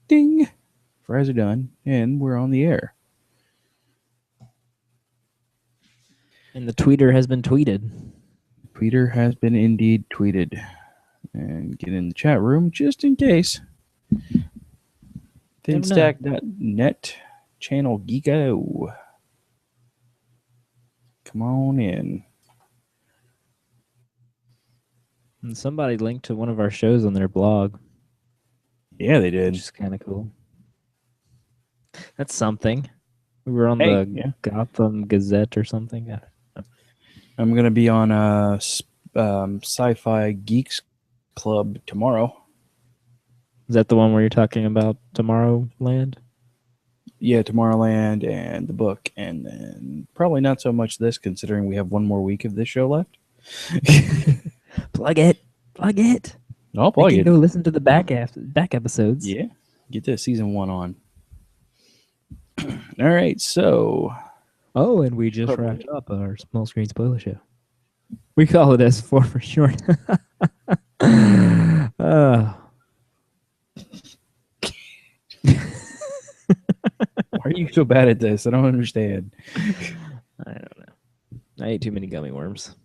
Ding! Fries are done, and we're on the air. And the tweeter has been tweeted. Tweeter has been indeed tweeted. And get in the chat room just in case. Thinstack.net channel Geeko. Come on in. And somebody linked to one of our shows on their blog. Yeah, they did. Which is kind of cool. That's something. We were on the Gotham Gazette or something. I'm going to be on Sci-Fi Geeks Club tomorrow. Is that the one where you're talking about Tomorrowland? Yeah, Tomorrowland and the book. And then probably not so much this, considering we have one more week of this show left. Plug it. Plug it. I'll plug it. Go listen to the back episodes. Yeah. Get to season 1 on. All right, so... Oh, and we just wrapped up our small screen spoiler show. We call it S4 for short. Why are you so bad at this? I don't understand. I don't know. I ate too many gummy worms.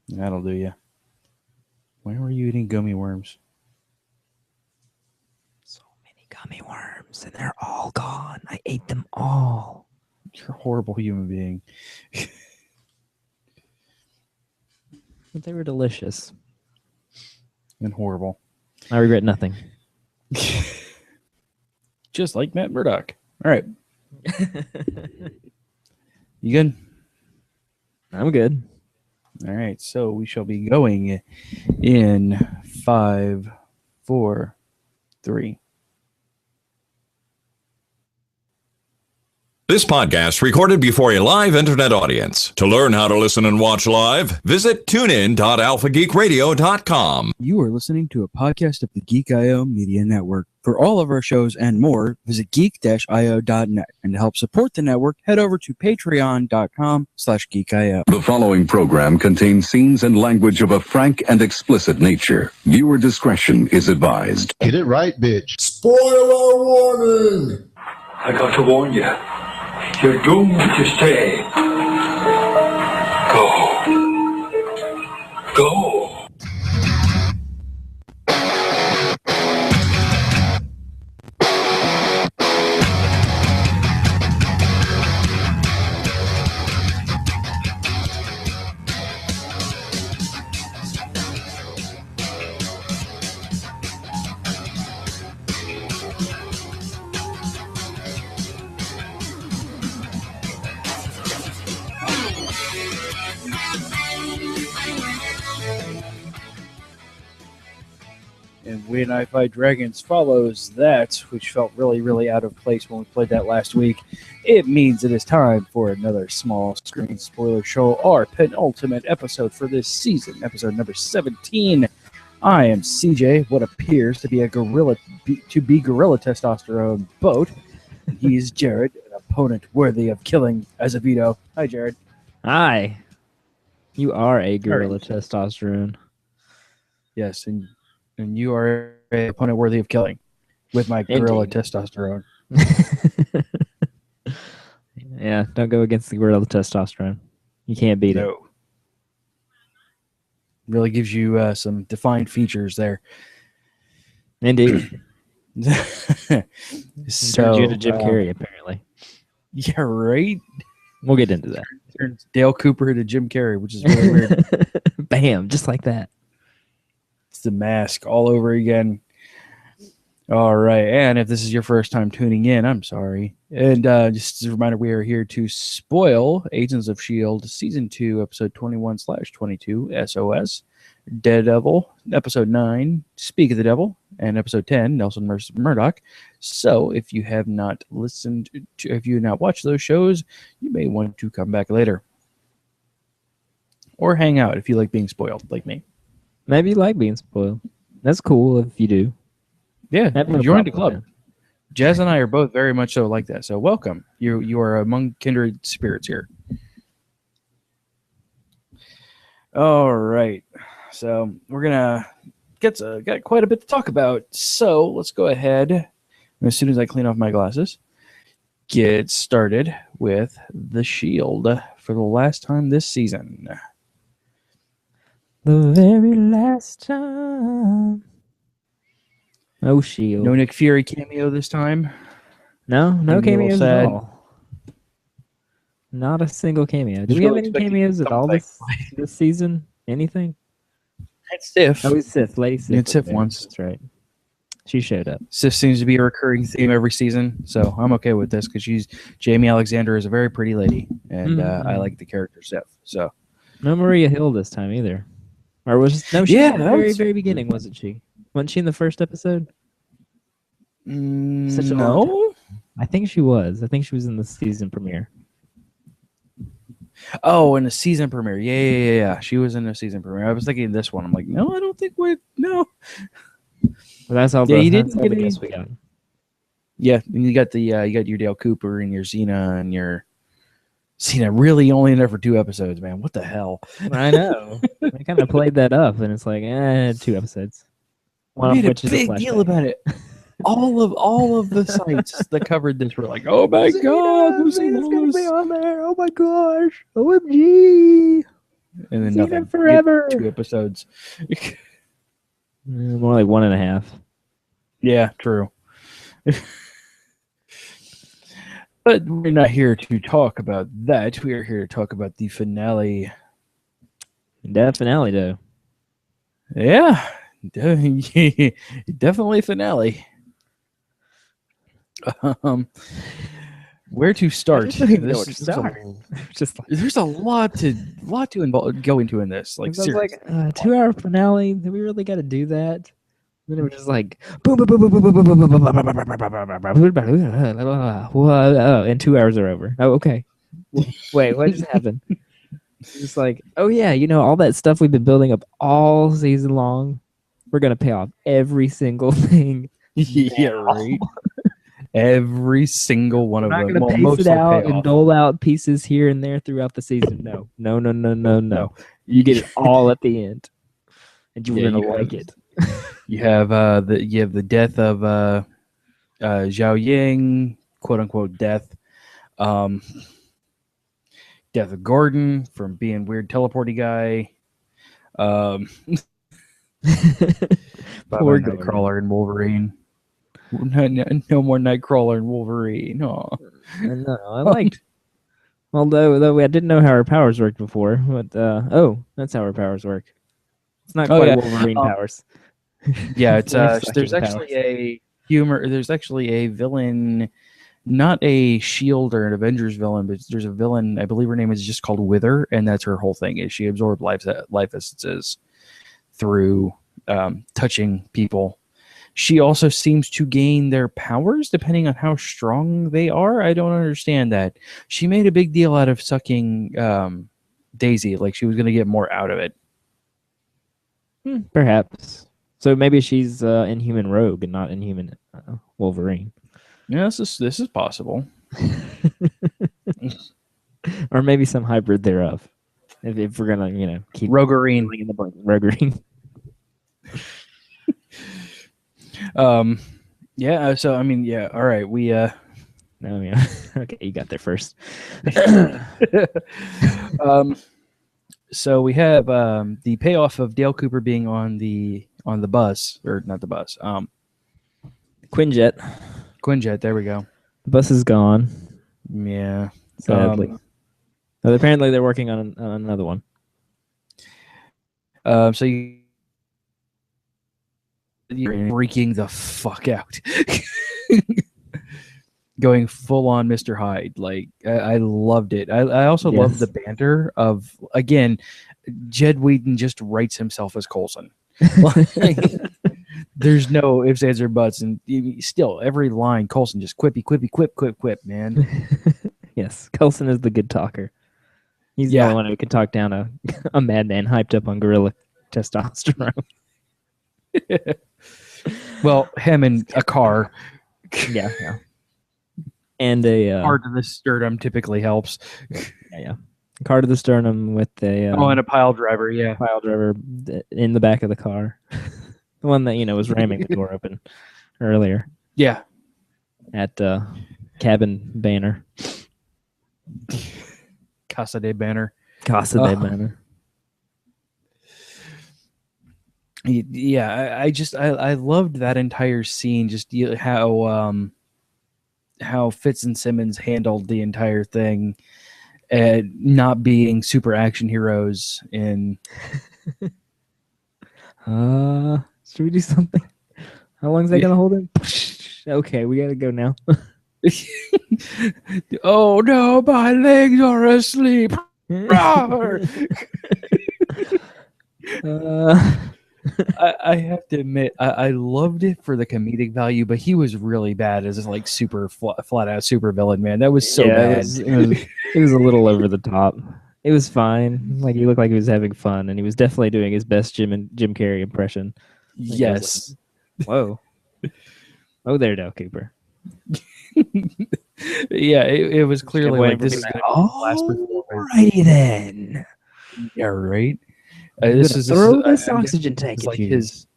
That'll do you. Why were you eating gummy worms? So many gummy worms, and they're all gone. I ate them all. You're a horrible human being. But they were delicious. And horrible. I regret nothing. Just like Matt Murdock. All right. You good? I'm good. All right. So we shall be going in 5, 4, 3. This podcast recorded before a live internet audience. To learn how to listen and watch live, visit tunein.alphageekradio.com. You are listening to a podcast of the Geek.io Media Network. For all of our shows and more, visit geek-io.net. And to help support the network, head over to patreon.com/geek.io. The following program contains scenes and language of a frank and explicit nature. Viewer discretion is advised. Get it right, bitch. Spoiler warning! I got to warn you. You're doomed to stay. Go. Go. And When I Fight Dragons follows that, which felt really, really out of place when we played that last week. It means it is time for another small screen spoiler show, our penultimate episode for this season, episode number 17. I am CJ, what appears to be gorilla testosterone boat. He's Jared, an opponent worthy of killing Azevedo. Hi, Jared. Hi. You are a gorilla testosterone. Yes, and you are an opponent worthy of killing with my gorilla testosterone. Yeah, don't go against the gorilla testosterone. You can't beat it. Really gives you some defined features there. Indeed. So, turns you to Jim Carrey, apparently. Yeah, right? We'll get into that. Turns Dale Cooper into Jim Carrey, which is really weird. Bam, just like that. It's the mask all over again. All right, and if this is your first time tuning in, I'm sorry. And just as a reminder, we are here to spoil Agents of S.H.I.E.L.D. Season 2, Episode 21/22, SOS, Daredevil, Episode 9, Speak of the Devil, and Episode 10, Nelson vs. Murdock. So if you have not if you have not watched those shows, you may want to come back later. Or hang out if you like being spoiled, like me. Maybe you like being spoiled. That's cool if you do. Yeah, join the club. Jazz and I are both very much so like that. So welcome. You are among kindred spirits here. All right. So we're gonna got quite a bit to talk about. So let's go ahead as soon as I clean off my glasses, get started with the S.H.I.E.L.D. for the last time this season. The very last time. Oh, S.H.I.E.L.D. No Nick Fury cameo this time. No Made me a little cameos at sad. all. Not a single cameo. Do Just we have really any expecting cameos at all something. this season? Anything? It's Sif. Oh, it's Sif. Lady Sif. It's Sif there. once. That's right. She showed up. Sif seems to be a recurring theme every season, so I'm okay with this because Jamie Alexander is a very pretty lady, and I like the character Sif. So no Maria Hill this time either. Or was she? Yeah, in the that very was- beginning, wasn't she? Wasn't she in the first episode? Such a long no. I think she was. I think she was in the season premiere. Oh, in the season premiere. Yeah. She was in the season premiere. I was thinking this one. I'm like, no, I don't think no. But that's all. Yeah, you that's didn't all get the any- guess we got. Yeah, and you got your Dale Cooper and your Xena and your Xena really only in there for 2 episodes, man. What the hell? I know. They kind of played that up, and it's like, 2 episodes. One of Made a which is a big deal flashback. about it. All of the sites that covered this were like, "Oh my god, Xena's gonna be Xena's on there! Oh my gosh! OMG! and then Xena nothing. forever. 2 episodes. More like 1.5. Yeah, true. But we're not here to talk about that. We are here to talk about the finale. That finale, though. Yeah, definitely finale. Where to start? I just don't even know This- where to this is a- start. Just like, There's a lot to go into in this. Like, I was seriously. like, 2-hour finale. Do we really got to do that? Then it was just like boom, boom, boom, boom, boom, boom, boom, boom, boom, boom, boom, boom, and 2 hours are over. Oh, okay. Wait, what just happened? It's like, oh yeah, all that stuff we've been building up all season long. We're gonna pay off every single thing. Yeah, right. Every single one We're of not them. gonna Well, pace most it will out pay and off. dole out pieces here and there throughout the season. No. No. You get it all at the end, and you're Yeah, gonna you like have- it. You have the death of Zhao Ying, quote unquote death. Death of Gordon from being weird teleporty guy. Poor Poor Gordon. Nightcrawler and Wolverine. No more Nightcrawler and Wolverine. Aw. I know. I liked. Although I didn't know how her powers worked before, but that's how her powers work. It's not Oh, quite yeah. Wolverine powers. Yeah, it's Life-sucking there's actually powers. a humor. There's actually a villain, not a Shield or an Avengers villain, but there's a villain. I believe her name is just called Wither, and that's her whole thing. Is she absorbed life essences through touching people. She also seems to gain their powers depending on how strong they are. I don't understand that. She made a big deal out of sucking Daisy, like she was going to get more out of it. Perhaps. So maybe she's Inhuman Rogue and not Inhuman Wolverine. Yeah, this is possible. Or maybe some hybrid thereof. If we're gonna, keep Rogerine. filling in the blank. Rogerine. Yeah, so I mean, yeah, all right, we No, yeah. Okay, you got there first. so we have the payoff of Dale Cooper being on the bus, or not the bus, Quinjet. Quinjet, there we go. The bus is gone, Yeah. sadly. But apparently they're working on another one. So you're freaking the fuck out. Going full on Mr. Hyde. Like, I loved it. I also loved the banter of, again, Jed Whedon just writes himself as Coulson. Like, there's no ifs, ands, or buts. And still, every line, Coulson just quippy, quip, man. Yes, Coulson is the good talker. He's the only one who can talk down a madman hyped up on gorilla testosterone. Well, him and a car. Yeah. And a Car to the sternum typically helps. yeah. Car to the sternum with a And a pile driver, yeah. pile driver in the back of the car. The one that was ramming the door open earlier. Yeah. at Cabin Banner. Casa de Banner. Casa de Banner. Yeah, I loved that entire scene. Just how Fitz and Simmons handled the entire thing, not being super action heroes. And should we do something? How long is that gonna hold him? Okay, we gotta go now. oh no, my legs are asleep. I have to admit, I loved it for the comedic value, but he was really bad as like super flat out super villain, man. That was so bad. It was a little over the top. It was fine. Like he looked like he was having fun, and he was definitely doing his best Jim Carrey impression. Like, yes. Like, whoa. Oh, there, Dale Cooper. Yeah, it was clearly like this is last righty then. Yeah, right. This is oxygen tank like his.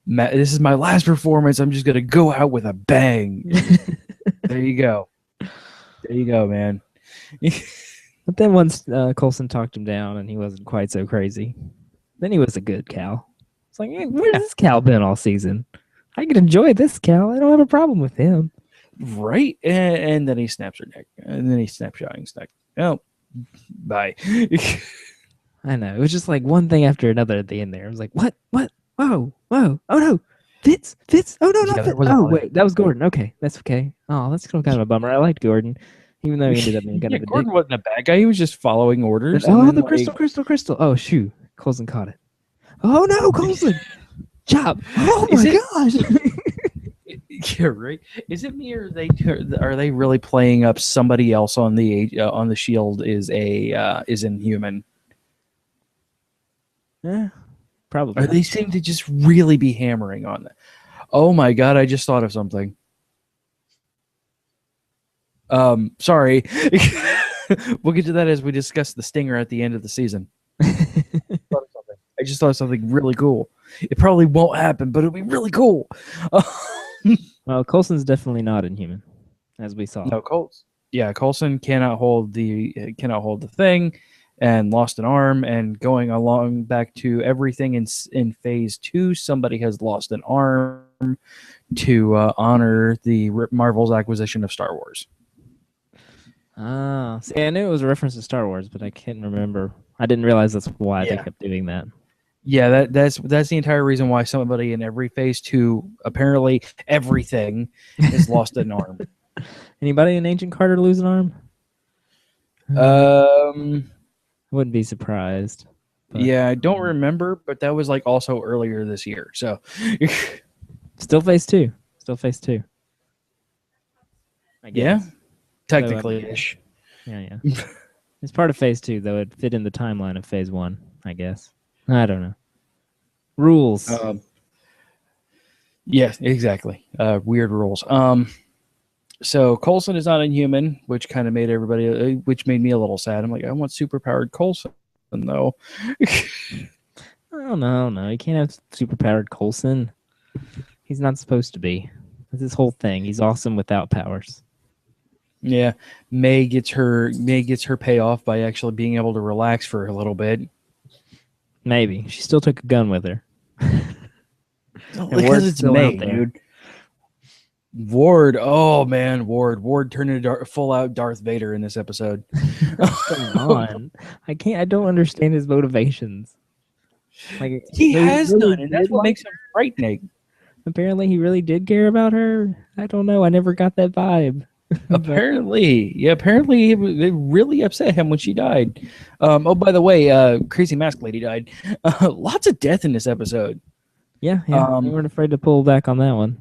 This is my last performance. I'm just gonna go out with a bang. There you go. There you go, man. But then once Coulson talked him down and he wasn't quite so crazy, then he was a good Cal. It's like, hey, where's this Cal been all season? I can enjoy this Cal. I don't have a problem with him. Right, and then he snaps her neck, and then he snaps Shining neck. Oh, bye. I know. It was just like one thing after another at the end there. I was like, what? Whoa. Oh no. Fitz. Oh no, not Fitz. Oh wait, that was Gordon. Okay, that's okay. Oh, that's kind of a bummer. I liked Gordon, even though he ended up being kind of a Gordon dick. wasn't a bad guy. He was just following orders. Oh, the crystal. Oh shoot, Coulson caught it. Oh no, Coulson. Chop. Oh my gosh. Yeah, right. Is it me, or are they really playing up somebody else on the Shield is Inhuman? Yeah, probably. Or they seem to just really be hammering on that. Oh my god! I just thought of something. Sorry. We'll get to that as we discuss the stinger at the end of the season. I just thought of something really cool. It probably won't happen, but it'll be really cool. Well, Coulson's definitely not Inhuman, as we saw. No, Coulson cannot hold the thing, and lost an arm. And going along back to everything in phase 2, somebody has lost an arm to honor the Marvel's acquisition of Star Wars. Ah, see, I knew it was a reference to Star Wars, but I can't remember. I didn't realize that's why they kept doing that. Yeah, that's the entire reason why somebody in every phase 2, apparently everything, has lost an arm. Anybody in Agent Carter lose an arm? I wouldn't be surprised. But, yeah, I don't remember, but that was like also earlier this year. So still phase 2. I guess. Yeah, technically-ish. Yeah. It's part of phase 2, though. It fit in the timeline of phase 1, I guess. I don't know. Rules. Yes, exactly. Weird rules. So Coulson is not Inhuman, which kind of made which made me a little sad. I'm like, I want superpowered Coulson, though. Oh, no. You can't have superpowered Coulson. He's not supposed to be. That's his whole thing. He's awesome without powers. Yeah. May gets her payoff by actually being able to relax for a little bit. Maybe. She still took a gun with her. Because it's May, dude. Ward. Oh, man. Ward turned into full-out Darth Vader in this episode. Come on. I don't understand his motivations. Like he has none, and that's what makes him frightening. Apparently, he really did care about her. I don't know. I never got that vibe. Apparently, it really upset him when she died. Oh, by the way, Crazy Mask Lady died. Lots of death in this episode. Yeah. We weren't afraid to pull back on that one.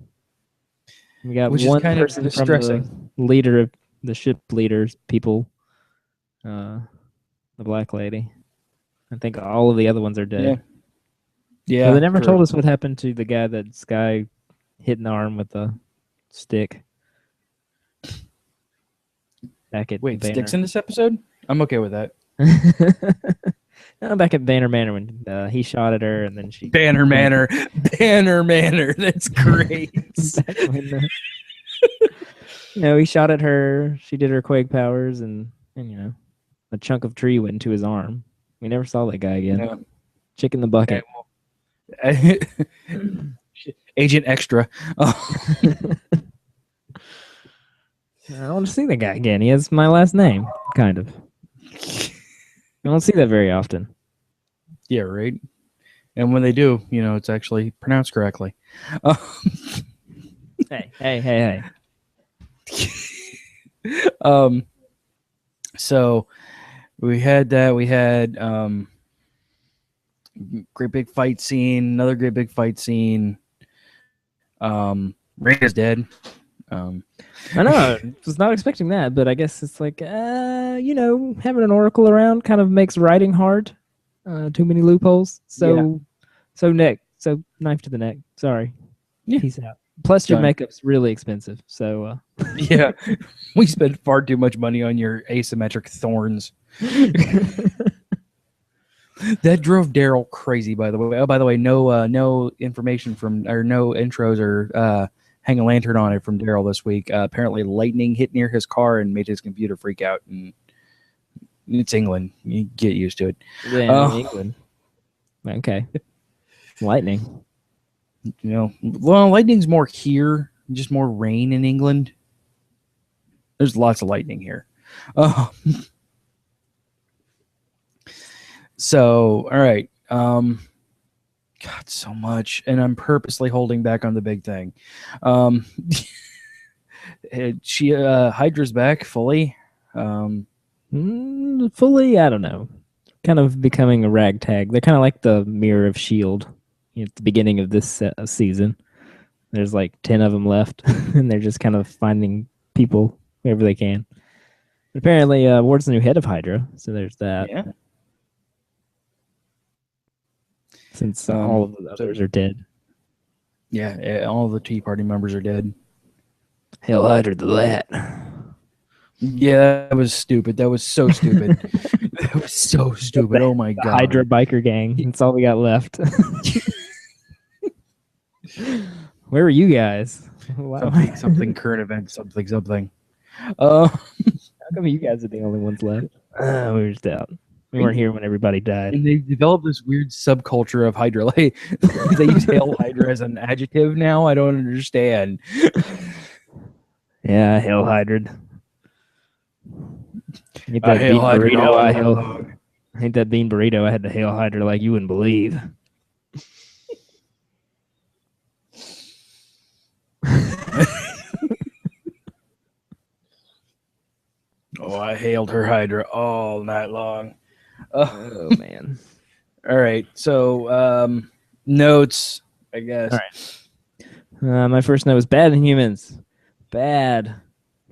We got one kind person of distressing. From the leader of the ship leaders people, the black lady. I think all of the other ones are dead. Yeah. So they never told us what happened to the guy that Sky hit in the arm with a stick. Wait, Sticks in this episode? I'm okay with that. No, back at Banner Manor when he shot at her and then she... Banner Manor. That's great. he shot at her. She did her quake powers, and a chunk of tree went into his arm. We never saw that guy again. Yeah. Chick in the bucket. Agent Extra. Oh, I don't want to see that guy again. He has my last name, kind of. I don't see that very often. yeah, right. And when they do, it's actually pronounced correctly. Hey. So we had that. We had great big fight scene. Another great big fight scene. Rita's dead. I know. I was not expecting that, but I guess it's like, having an oracle around kind of makes writing hard. Too many loopholes. So knife to the neck. Sorry. Yeah. Peace out. Plus, your Done. makeup's really expensive. So, Yeah, we spent far too much money on your asymmetric thorns. That drove Daryl crazy. By the way, no information from or no intros or hang a lantern on it from Daryl this week. Apparently, lightning hit near his car and made his computer freak out. And it's England. You get used to it. yeah, England. Okay. Lightning. Well, lightning's more here, just more rain in England. There's lots of lightning here. So, all right. God, so much. And I'm purposely holding back on the big thing. Hydra's back fully. Fully, I don't know. Kind of becoming a ragtag. They're kind of like the mirror of S.H.I.E.L.D. At the beginning of this season. There's like 10 of them left, and they're just kind of finding people wherever they can. But apparently, Ward's the new head of Hydra, so there's that. Yeah. Since all of the others are dead. Yeah, all the Tea Party members are dead. Hell, Hydra the that. Yeah, that was stupid. That was so stupid. That was so stupid. Oh my god. Hydra biker gang. That's all we got left. Where were you guys? Something current event, something. How come you guys are the only ones left? We were just out. We weren't here when everybody died. And they developed this weird subculture of Hydra. Like, they use Hail Hydra as an adjective now. I don't understand. Yeah, Hail Hydra. Ain't that Hail bean Hydra. burrito? Ain't that bean burrito? I had to Hail Hydra like you wouldn't believe. Oh, I hailed her Hydra all night long. Oh man. All right. So, notes, I guess. All right. My first note was bad Inhumans. Bad.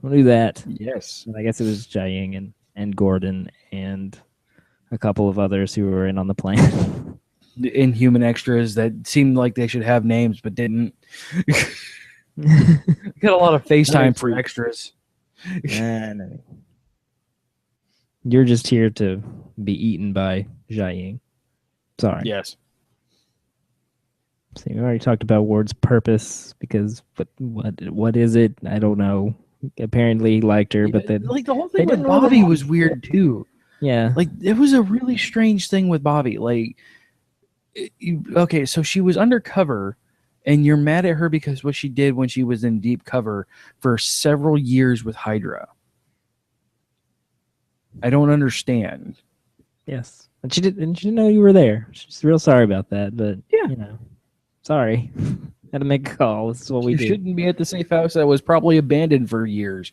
Don't do that. Yes. And I guess it was Jiaying and Gordon and a couple of others who were in on the plane. The Inhuman extras that seemed like they should have names but didn't. Got a lot of FaceTime for extras. No. You're just here to be eaten by Jiaying. Sorry. Yes. See, we already talked about Ward's purpose because what is it? I don't know. Apparently he liked her, but then like the whole they thing with didn't really Bobby want- was weird too. yeah. Like it was a really strange thing with Bobby. Like, okay, so she was undercover, and you're mad at her because what she did when she was in deep cover for several years with Hydra. I don't understand. Yes. And she didn't know you were there. She's real sorry about that, but Yeah. Sorry. Had to make a call. This is what we You do. shouldn't be at the safe house that was probably abandoned for years.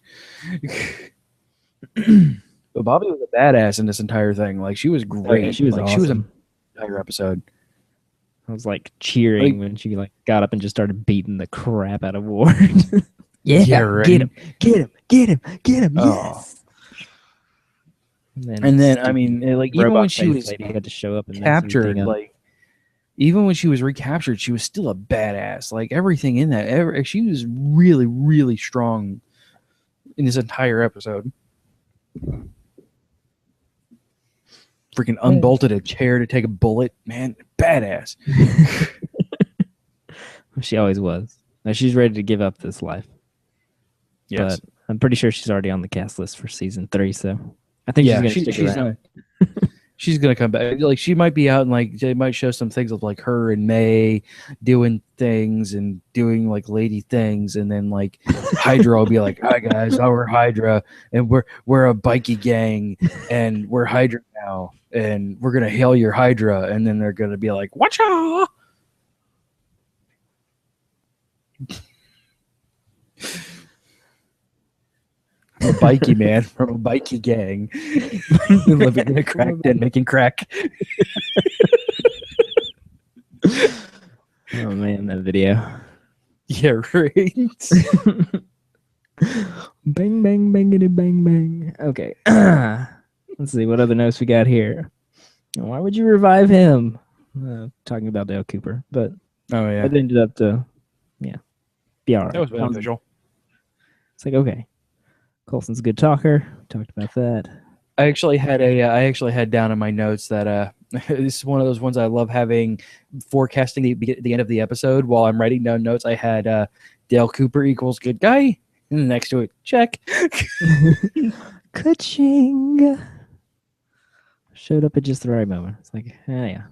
But Bobby was a badass in this entire thing. Like she was great. yeah, she was like, She was an awesome. entire episode. I was like cheering when she got up and just started beating the crap out of Ward. Yeah, right. Get him. Oh. Yes. And then I mean, like even when she was lady had to show up and mess captured, everything up. like even when she was recaptured, she was still a badass. Like everything in that, she was really, really strong in this entire episode. Freaking unbolted a chair to take a bullet, man, badass. She always was. Now she's ready to give up this life. Yes. I'm pretty sure she's already on the cast list for season 3. So I think she's gonna stick she's around. she's gonna come back. Like she might be out and like they might show some things of like her and May doing things and doing like lady things, and then like Hydra will be like, "Hi guys, we're Hydra, and we're a bikie gang, and we're Hydra now, and we're gonna hail your Hydra," and then they're gonna be like, "Watcha!" I'm a bikie man from a bikie gang, living in a crack den making crack. Oh man, that video. Yeah, right. Bang bang bangity bang bang. Okay. Let's see what other notes we got here. Why would you revive him? Talking about Dale Cooper, but Oh yeah, it ended up to be all right. that was beneficial. It's like, okay, Coulson's a good talker. Talked about that. I actually had down in my notes that this is one of those ones I love having forecasting the end of the episode while I'm writing down notes. I had Dale Cooper equals good guy, and next to it, check. Ka-ching. Showed up at just the right moment. It's like, yeah.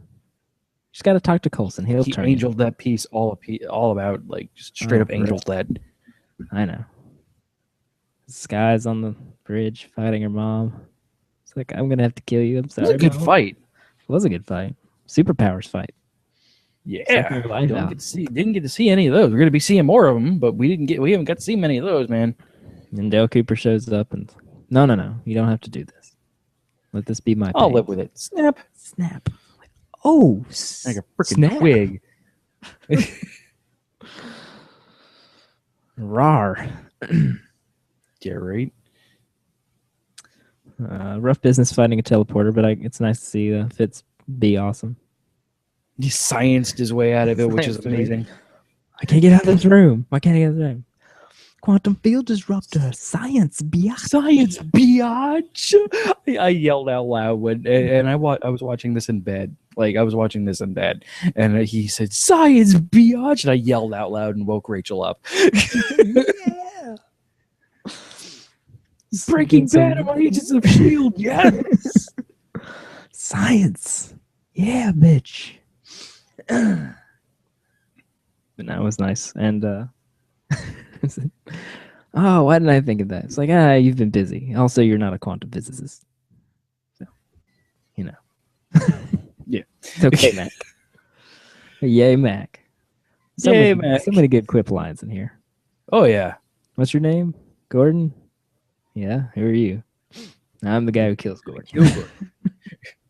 Just got to talk to Coulson. He'll He turn. angeled that piece all about like just straight up for angeled that. I know. Sky's on the bridge fighting her mom. It's like, I'm gonna have to kill you. I'm It sorry. was a good Mom. fight. It was a good fight. Superpowers fight. Yeah, Sucking your life out. didn't get to see any of those. We're gonna be seeing more of them, but we haven't got to see many of those, man. And Dale Cooper shows up and no, you don't have to do this. Let this be my. I'll pain. live with it. Snap Snap. Oh, like a freaking snap. twig. Rawr. Yeah, right. Rough business fighting a teleporter, but it's nice to see Fitz be awesome. He scienced his way out of it, which is Scienced way. amazing. I can't get out of this room. Why can't I get out of this room? Quantum field disruptor. Science, biatch. Science, biatch! I yelled out loud and I was watching this in bed. Like I was watching this in bed, and he said, "Science, biatch!" And I yelled out loud and woke Rachel up. Yeah. Breaking Bad, I'm Agents of S.H.I.E.L.D. Yes. Science. Yeah, bitch. But that was nice. And oh, why didn't I think of that? It's like, you've been busy. Also, you're not a quantum physicist. So, you know. Yeah. It's okay, Mac. Yay, Mac. Yay, Mac. So many good quip lines in here. Oh yeah. What's your name? Gordon? Yeah, who are you? I'm the guy who kills Gordon.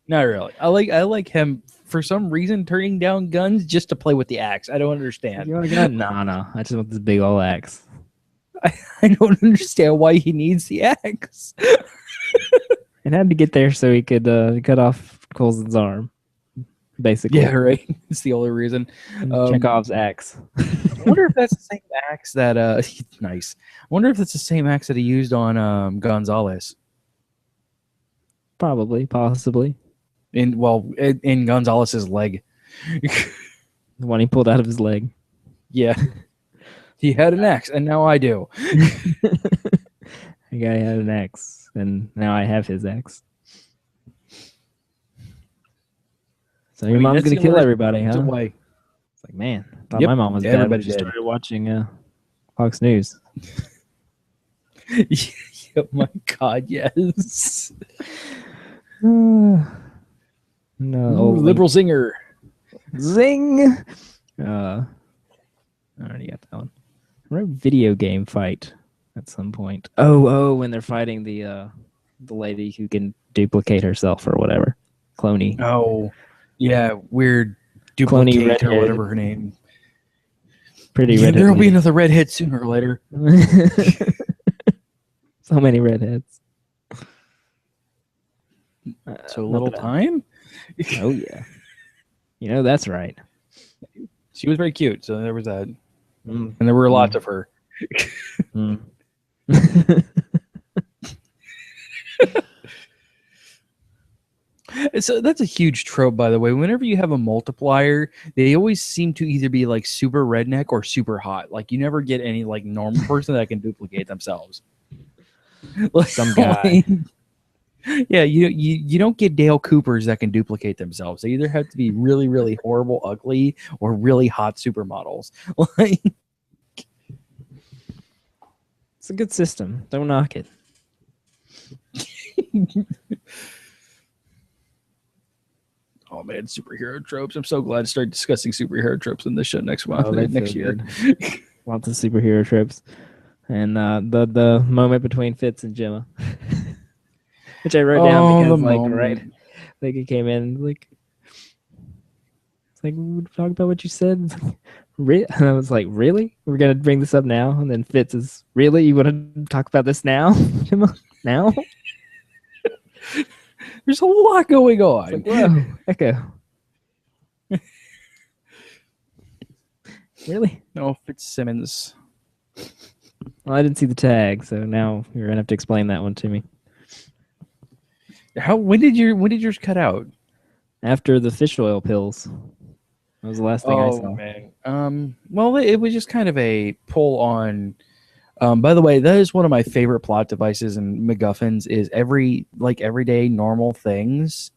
Not really. I like him for some reason turning down guns just to play with the axe. I don't understand. You want a gun? No. I just want this big old axe. I don't understand why he needs the axe. It had to get there so he could cut off Coulson's arm. Basically. Yeah, right. It's the only reason. Chekhov's axe. I wonder if that's the same axe that nice. I wonder if that's the same axe that he used on Gonzalez. Probably, possibly. In Gonzalez's leg. The one he pulled out of his leg. Yeah. He had an axe, and now I do. The guy had an axe, and now I have his axe. So your mom's that's gonna the kill only everybody, huh? way. It's like, man, I thought Yep, my mom was dead when everybody she dead. started watching Fox News. Oh my God, yes. No, Liberal zinger. zing. I already got that one. I wrote video game fight at some point. Oh, when they're fighting the lady who can duplicate herself or whatever, Cloney. Oh, yeah, weird Cloney duplicate or redhead. whatever her name. Pretty Yeah, redhead. there'll be lady. another redhead sooner or later. So many redheads. So little time. Oh yeah. You know that's right. She was very cute, so there was that, Mm. and there were lots of her. Mm. So that's a huge trope, by the way. Whenever you have a multiplier, they always seem to either be like super redneck or super hot. Like you never get any like normal person that can duplicate themselves. Some guy. Yeah, you don't get Dale Coopers that can duplicate themselves. They either have to be really, really horrible, ugly, or really hot supermodels. Like, It's a good system. Don't knock it. oh man, superhero tropes. I'm so glad to start discussing superhero tropes in this show next month, Oh, they next feel year. good. Lots of superhero tropes. And the moment between Fitz and Gemma. Which I wrote down Oh, because the like moment. like it came in like it's like we would talk about what you said. It's like, and I was like, really? We're gonna bring this up now? And then Fitz is really, you want to talk about this now? Gemma? Now? There's a lot going on. It's like, whoa, Echo. Really? No, Fitzsimmons. Well, I didn't see the tag, so now you're gonna have to explain that one to me. When did yours cut out? After the fish oil pills. That was the last thing I saw. Man. Well, it was just kind of a pull on. By the way, that is one of my favorite plot devices in MacGuffins. Is everyday normal things,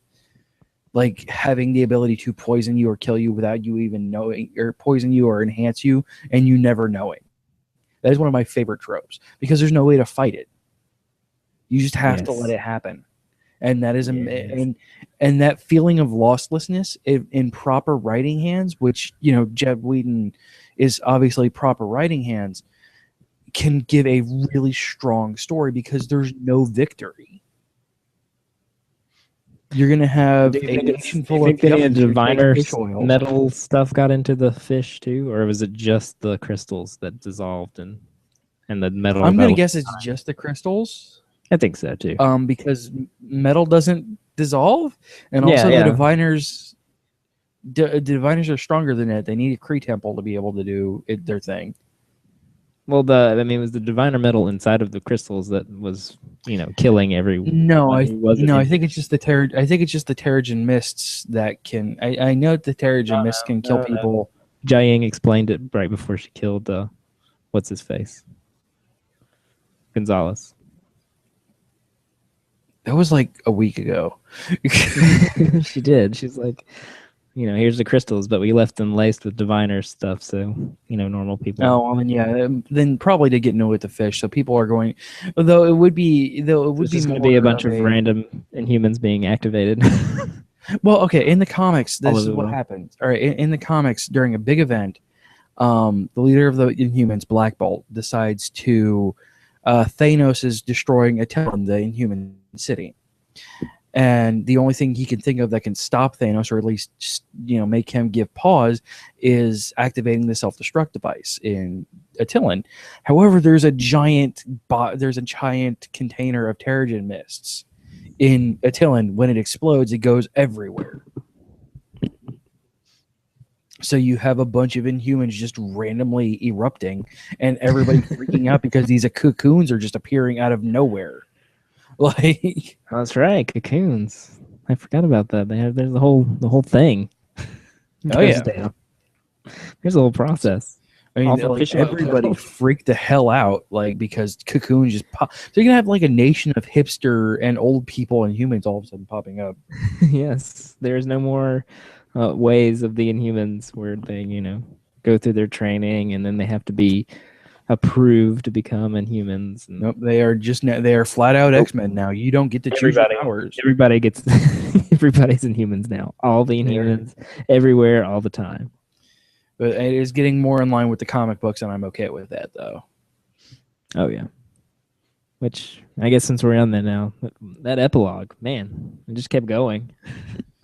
like having the ability to poison you or kill you without you even knowing, or poison you or enhance you, and you never knowing. That is one of my favorite tropes because there's no way to fight it. You just have to let it happen. And that is and that feeling of lostlessness in proper writing hands, which Jeb Whedon is obviously proper writing hands, can give a really strong story because there's no victory. You're gonna have a nation full of diviner fish oil. metal stuff got into the fish too, or was it just the crystals that dissolved and the metal? I'm gonna guess it's just the crystals. I think so too. Because metal doesn't dissolve, and also the diviners. The diviners are stronger than it. They need a Kree temple to be able to do their thing. Well, it was the diviner metal inside of the crystals that was, killing everyone. No, I think it's just the I think it's just the Terrigen mists that can. I know the Terrigen mists can kill people. Jiaying explained it right before she killed what's his face, Gonzalez. That was like a week ago. She did. She's like, here's the crystals, but we left them laced with diviner stuff, so normal people. Oh, well, then probably to get into with the fish. So people are going, though it would be going to be a bunch of random Inhumans being activated. Well, okay, in the comics, this is what happens. All right, in the comics, during a big event, the leader of the Inhumans, Black Bolt, decides to Thanos is destroying Attilan, the Inhuman city. And the only thing he can think of that can stop Thanos, or at least make him give pause, is activating the self-destruct device in Attilan. However, there's a giant container of Terrigen mists in Attilan. When it explodes, it goes everywhere. So you have a bunch of Inhumans just randomly erupting, and everybody freaking out because these cocoons are just appearing out of nowhere. Like, that's right, cocoons. I forgot about that. There's the whole thing. Oh yeah, there's a whole process. I mean, everybody freaked the hell out, because cocoons just pop. So you're gonna have like a nation of hipster and old people and humans all of a sudden popping up. Yes, there's no more ways of the Inhumans where they go through their training and then they have to be approved to become Inhumans. Nope, they are flat out X-Men now. You don't get to choose your powers. Everybody's Inhumans now. All the Inhumans, everywhere, all the time. But it is getting more in line with the comic books, and I'm okay with that, though. Oh yeah. Which I guess since we're on there now, that epilogue, man, it just kept going.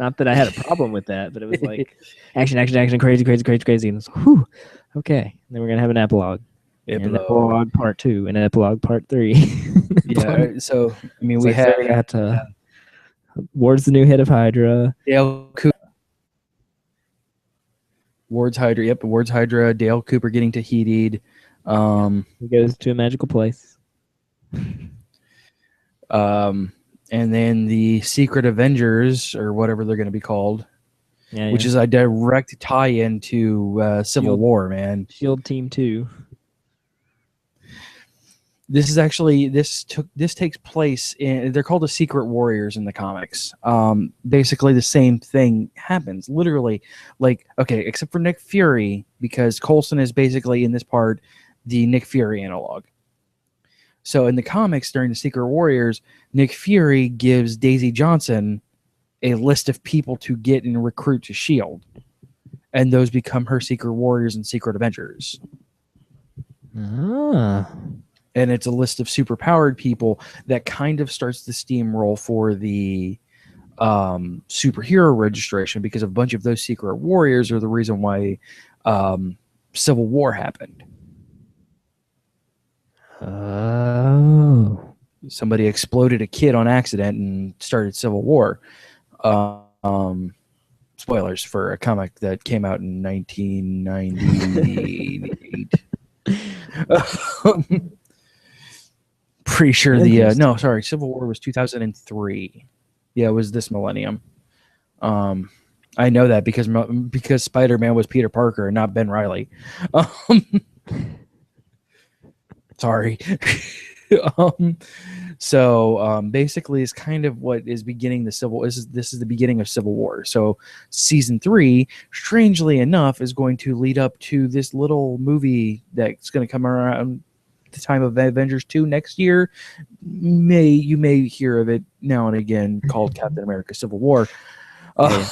Not that I had a problem with that, but it was like action, crazy, and it's whew, okay. And then we're gonna have an epilogue. An epilogue part 2 and an epilogue part 3. Yeah, so I mean, we got Ward's the new head of Hydra. Dale Cooper. Ward's Hydra. Yep, Ward's Hydra. Dale Cooper getting Tahiti'd. He goes to a magical place. And then the Secret Avengers, or whatever they're going to be called, which is a direct tie-in to Civil War, man. S.H.I.E.L.D. Team 2. This is actually this takes place in, they're called the Secret Warriors in the comics. Basically the same thing happens. Literally, like, okay, except for Nick Fury, because Coulson is basically in this part the Nick Fury analog. So in the comics during the Secret Warriors, Nick Fury gives Daisy Johnson a list of people to get and recruit to S.H.I.E.L.D. And those become her Secret Warriors and Secret Avengers. Ah. And it's a list of superpowered people that kind of starts the steamroll for the superhero registration, because a bunch of those Secret Warriors are the reason why Civil War happened. Oh. Somebody exploded a kid on accident and started Civil War. Spoilers for a comic that came out in 1998. Pretty sure Civil War was 2003. Yeah, it was this millennium. I know that because Spider-Man was Peter Parker and not Ben Reilly. Sorry. So basically, it's kind of what is beginning the Civil. This is the beginning of Civil War. So season 3, strangely enough, is going to lead up to this little movie that's going to come around the time of Avengers 2 next year. You may hear of it now and again, called Captain America: Civil War. Yeah.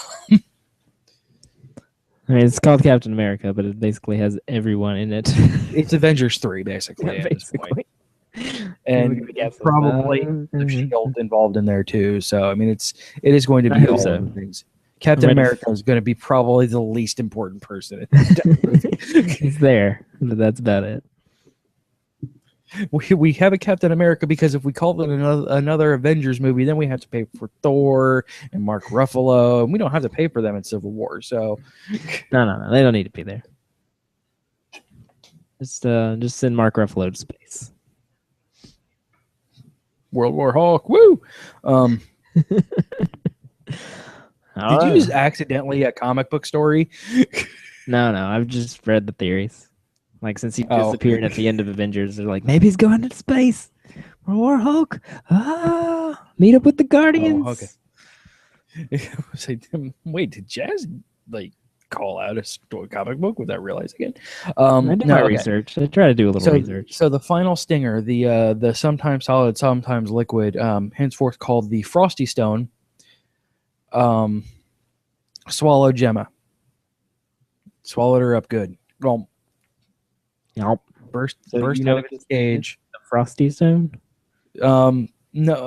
I mean, it's called Captain America, but it basically has everyone in it. It's Avengers 3, basically, at this point. And probably the S.H.I.E.L.D. involved in there too. So I mean, it is going to be all of the things. Captain America is going to be probably the least important person in that movie. He's there, but that's about it. We have a Captain America because if we call it another Avengers movie, then we have to pay for Thor and Mark Ruffalo, and we don't have to pay for them in Civil War. So no, they don't need to be there. Just send Mark Ruffalo to space. World War Hulk, woo! Did you just accidentally a comic book story? No, I've just read the theories. Like, since he disappeared at the end of Avengers, they're like, maybe he's going into space. World War Hulk. Meet up with the Guardians. Oh, okay. Wait, did Jazz call out a comic book without realizing it? I did my research. I try to do a little research. So the final stinger, the sometimes solid, sometimes liquid, henceforth called the Frosty Stone, swallowed Gemma. Swallowed her up good. Well, yep. Burst out of its cage. The Frosty Stone? No,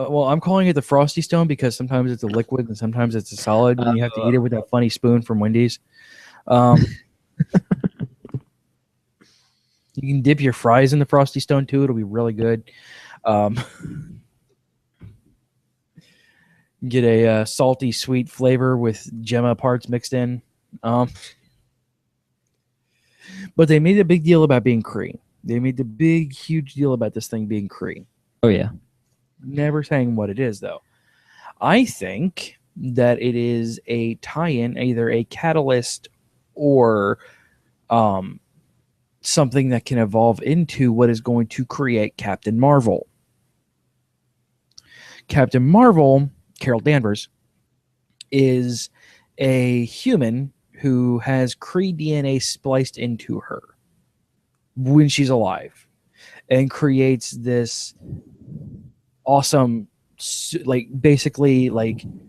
well, I'm calling it the Frosty Stone because sometimes it's a liquid and sometimes it's a solid, and you have to eat it with that funny spoon from Wendy's. You can dip your fries in the Frosty Stone too; it'll be really good. Get a salty, sweet flavor with Gemma parts mixed in. But they made a big deal about being Kree. They made the big, huge deal about this thing being Kree. Oh, yeah. Never saying what it is, though. I think that it is a tie-in, either a catalyst or something that can evolve into what is going to create Captain Marvel. Captain Marvel, Carol Danvers, is a human who has Kree DNA spliced into her when she's alive, and creates this awesome, basically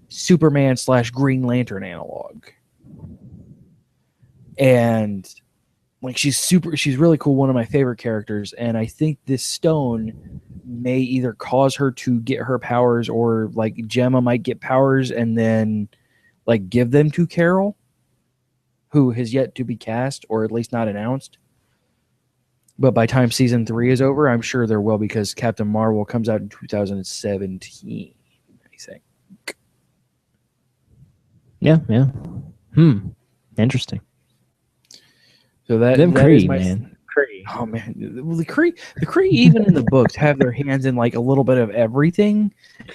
Superman / Green Lantern analog. And she's really cool, one of my favorite characters, and I think this stone may either cause her to get her powers, or Gemma might get powers and then give them to Carol, who has yet to be cast, or at least not announced. But by time season 3 is over, I'm sure there will, because Captain Marvel comes out in 2017, I think. Yeah. Interesting. So that Kree, is man. Kree. Oh man, the Kree even in the books have their hands in a little bit of everything,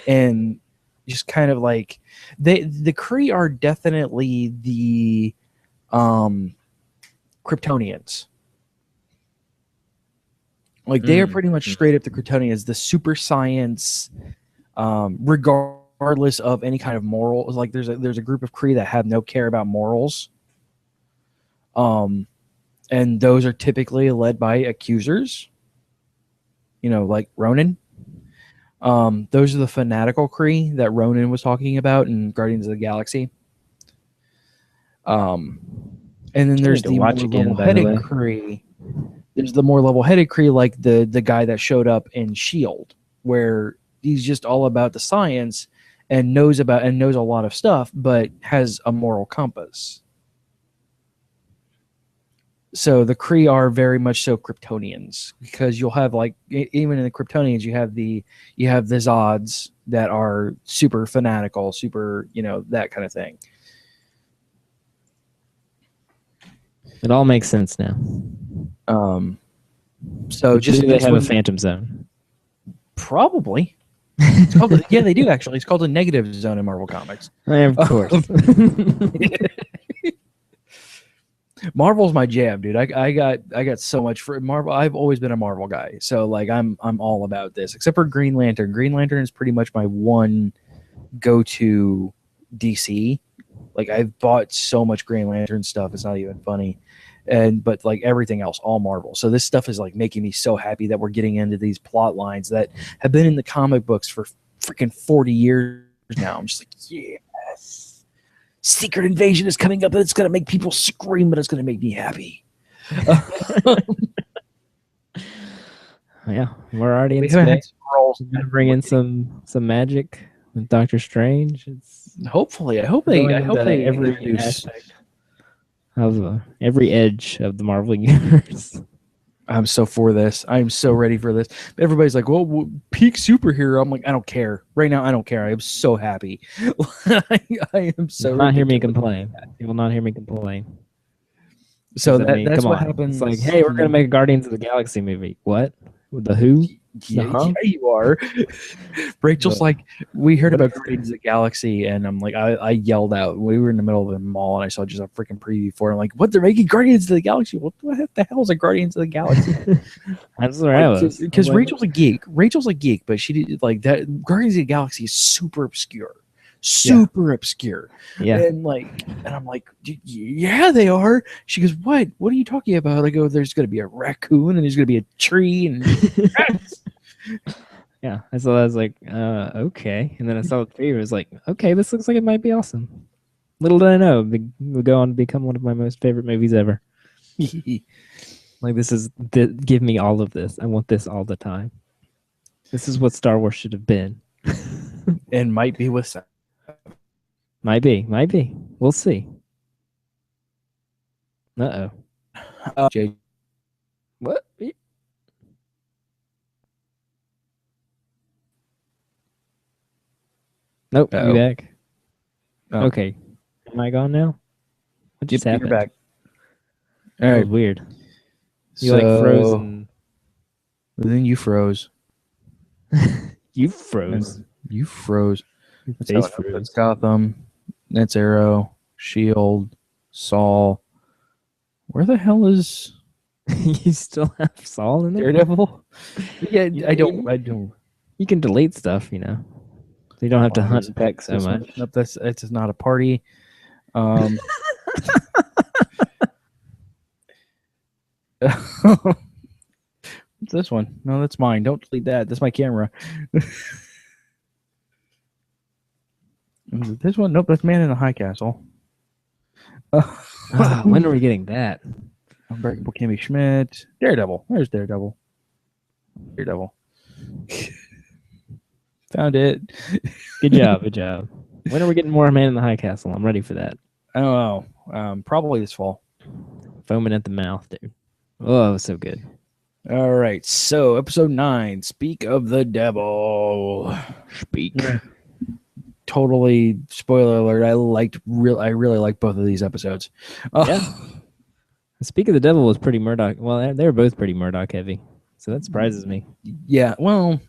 and just kind of the Kree are definitely the Kryptonians. Like they are pretty much straight up the Kryptonians, the super science, regardless of any kind of moral. Like there's a group of Kree that have no care about morals. And those are typically led by accusers. Like Ronan. Those are the fanatical Kree that Ronan was talking about in Guardians of the Galaxy. And then there's the more level-headed Kree. There's the more level-headed Kree, like the guy that showed up in S.H.I.E.L.D, where he's just all about the science and knows a lot of stuff, but has a moral compass. So the Kree are very much so Kryptonians, because you'll have like even in the Kryptonians you have the Zods that are super fanatical, super that kind of thing. It all makes sense now. So do they have a Phantom Zone? Probably. Yeah, they do actually. It's called a negative zone in Marvel Comics. Of course. Marvel's my jam, dude. I got so much for Marvel. I've always been a Marvel guy, so like I'm all about this. Except for Green Lantern. Green Lantern is pretty much my one go-to DC. Like I've bought so much Green Lantern stuff, it's not even funny. But like everything else, all Marvel. So this stuff is like making me so happy that we're getting into these plot lines that have been in the comic books for freaking 40 years now. I'm just like, yes. Secret Invasion is coming up, and it's going to make people scream, but it's going to make me happy. Yeah, we're already in space. We're going to bring in some magic with Doctor Strange. Hopefully, I hope they every introduce of every edge of the Marvel universe. I'm so for this. I'm so ready for this. Everybody's like, well, peak superhero. I'm like, I don't care. Right now, I don't care. I am so happy. I am so You will not hear me complain. You will not hear me complain. So that's what happens. It's like, hey, we're going to make a Guardians of the Galaxy movie. What? The Who? Yeah, you are. Rachel's like, we heard about Guardians of the Galaxy, and I'm like, I yelled out. We were in the middle of the mall, and I saw just a freaking preview for it. I'm like, what? They're making Guardians of the Galaxy? What the hell is a Guardians of the Galaxy? That's where I was. Because Rachel's a geek. Rachel's a geek, but she did like that. Guardians of the Galaxy is super obscure. Obscure. Yeah. And I'm like, yeah, they are. She goes, what are you talking about? I go, there's gonna be a raccoon and there's gonna be a tree and yeah. So I was like, okay. And then I saw the preview. I was like, okay, this looks like it might be awesome. Little did I know it would go on to become one of my most favorite movies ever. Like give me all of this. I want this all the time. This is what Star Wars should have been. And might be with Might be. We'll see. Uh-oh. Jay. What? Nope. You back? Oh. Okay. Am I gone now? What just happened? You're back. All right. Weird. You like frozen. Then you froze. You froze. You froze. Face froze. That's Gotham. That's Arrow. S.H.I.E.L.D. Saul. Where the hell is you still have Saul in there? Daredevil? Yeah, I don't. You can delete stuff, you know. So you don't have to hunt and peck so much. Nope, that's not a party. What's this one? No, that's mine. Don't delete that. That's my camera. This one? Nope, that's Man in the High Castle. When are we getting that? Unbreakable Kimmy Schmidt. Daredevil. Where's Daredevil? Daredevil. Found it. Good job. When are we getting more Man in the High Castle? I'm ready for that. I don't know. Probably this fall. Foaming at the mouth, dude. Oh, so good. All right. So, episode 9. Speak of the Devil. Speak. Totally spoiler alert. I really liked both of these episodes. Yeah. Speak of the Devil was pretty Murdock. Well, they were both pretty Murdock heavy, so that surprises me. Yeah. Well.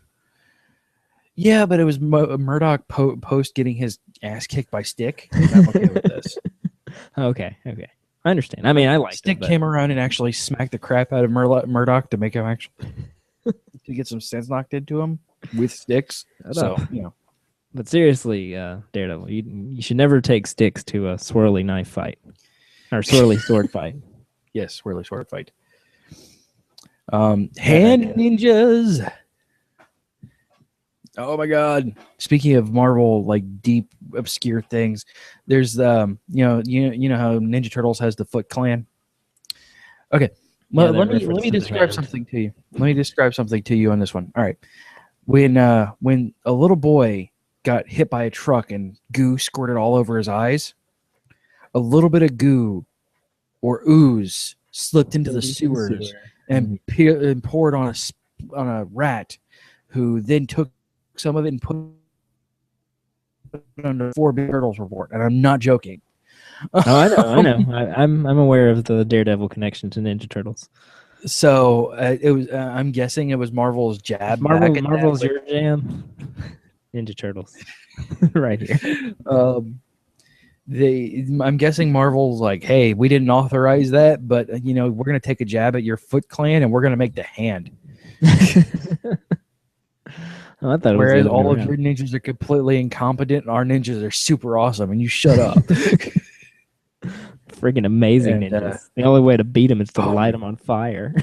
Yeah, but it was Murdock post getting his ass kicked by Stick. I'm okay with this. Okay. I understand. I mean, I liked Stick it. But... came around and actually smacked the crap out of Murdock to make him actually. to get some sense knocked into him with sticks. So, But seriously, Daredevil, you should never take sticks to a swirly knife fight or swirly sword fight. Yes, swirly sword fight. Hand ninjas. Oh my god! Speaking of Marvel, like deep, obscure things, there's you know how Ninja Turtles has the Foot Clan. Okay, let me describe something to you. Let me describe something to you on this one. All right, when a little boy got hit by a truck and goo squirted all over his eyes, a little bit of goo or ooze slipped into the sewers and poured on a rat, who then took some of it and put it under 4 big turtles report, and I'm not joking. Oh, I know. I'm aware of the Daredevil connection to Ninja Turtles. So it was. I'm guessing it was Marvel's jab. Marvel's your jam. Ninja Turtles, right here. I'm guessing Marvel's like, hey, we didn't authorize that, but we're gonna take a jab at your Foot Clan and we're gonna make the hand. Oh, I thought it Whereas was all of your ninjas are completely incompetent, and our ninjas are super awesome, and you shut up. Freaking amazing ninjas. The only way to beat them is to light them on fire.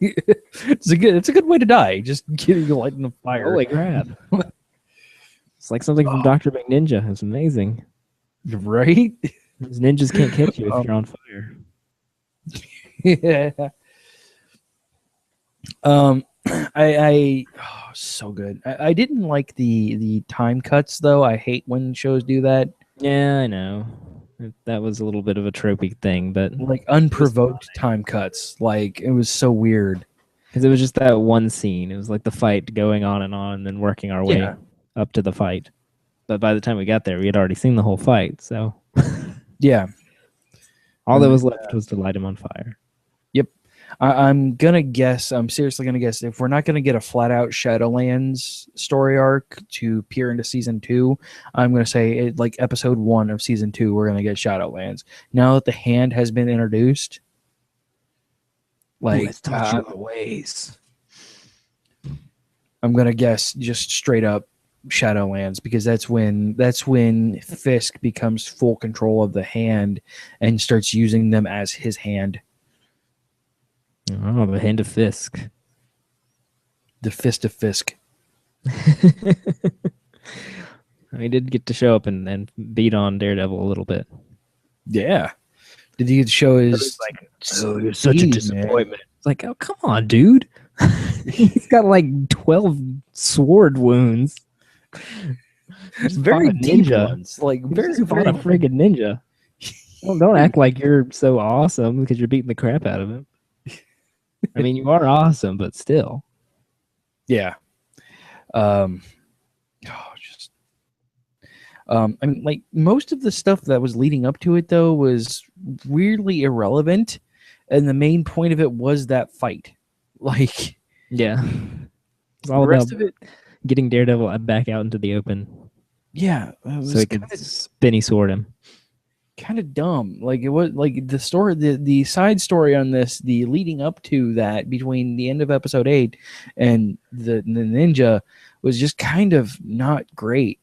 It's a good way to die. Just getting lighting on fire. Holy crap! It's like something from Dr. McNinja. It's amazing, right? Those ninjas can't catch you if you're on fire. Yeah. So good. I didn't like the time cuts though. I hate when shows do that. Yeah, I know. That was a little bit of a tropey thing, but like unprovoked time cuts. Like it was so weird. Because it was just that one scene. It was like the fight going on, and then working our way up to the fight. But by the time we got there, we had already seen the whole fight. So yeah, all that was left was to light him on fire. Yep. I'm gonna guess. I'm seriously gonna guess if we're not gonna get a flat out Shadowlands story arc to peer into season 2, I'm gonna say like episode 1 of season 2, we're gonna get Shadowlands. Now that the hand has been introduced, like it's taught you the ways. I'm gonna guess just straight up Shadowlands, because that's when Fisk becomes full control of the hand and starts using them as his hand. Oh, the hand of Fisk. The fist of Fisk. He did get to show up and beat on Daredevil a little bit. Yeah. Did he get to show his like, oh, you're such a disappointment. Man. It's like, oh, come on, dude. He's got like 12 sword wounds. Very ninja ones. Like very a friggin' ninja. Well, don't act like you're so awesome because you're beating the crap out of him. I mean, you are awesome, but still. Yeah. I mean, like most of the stuff that was leading up to it, though, was weirdly irrelevant, and the main point of it was that fight. Like, yeah, it's all about of it, getting Daredevil back out into the open. Yeah, so he could spinny sword him. Kind of dumb. Like it was like the story, the side story on this, the leading up to that between the end of episode 8 and the ninja was just kind of not great.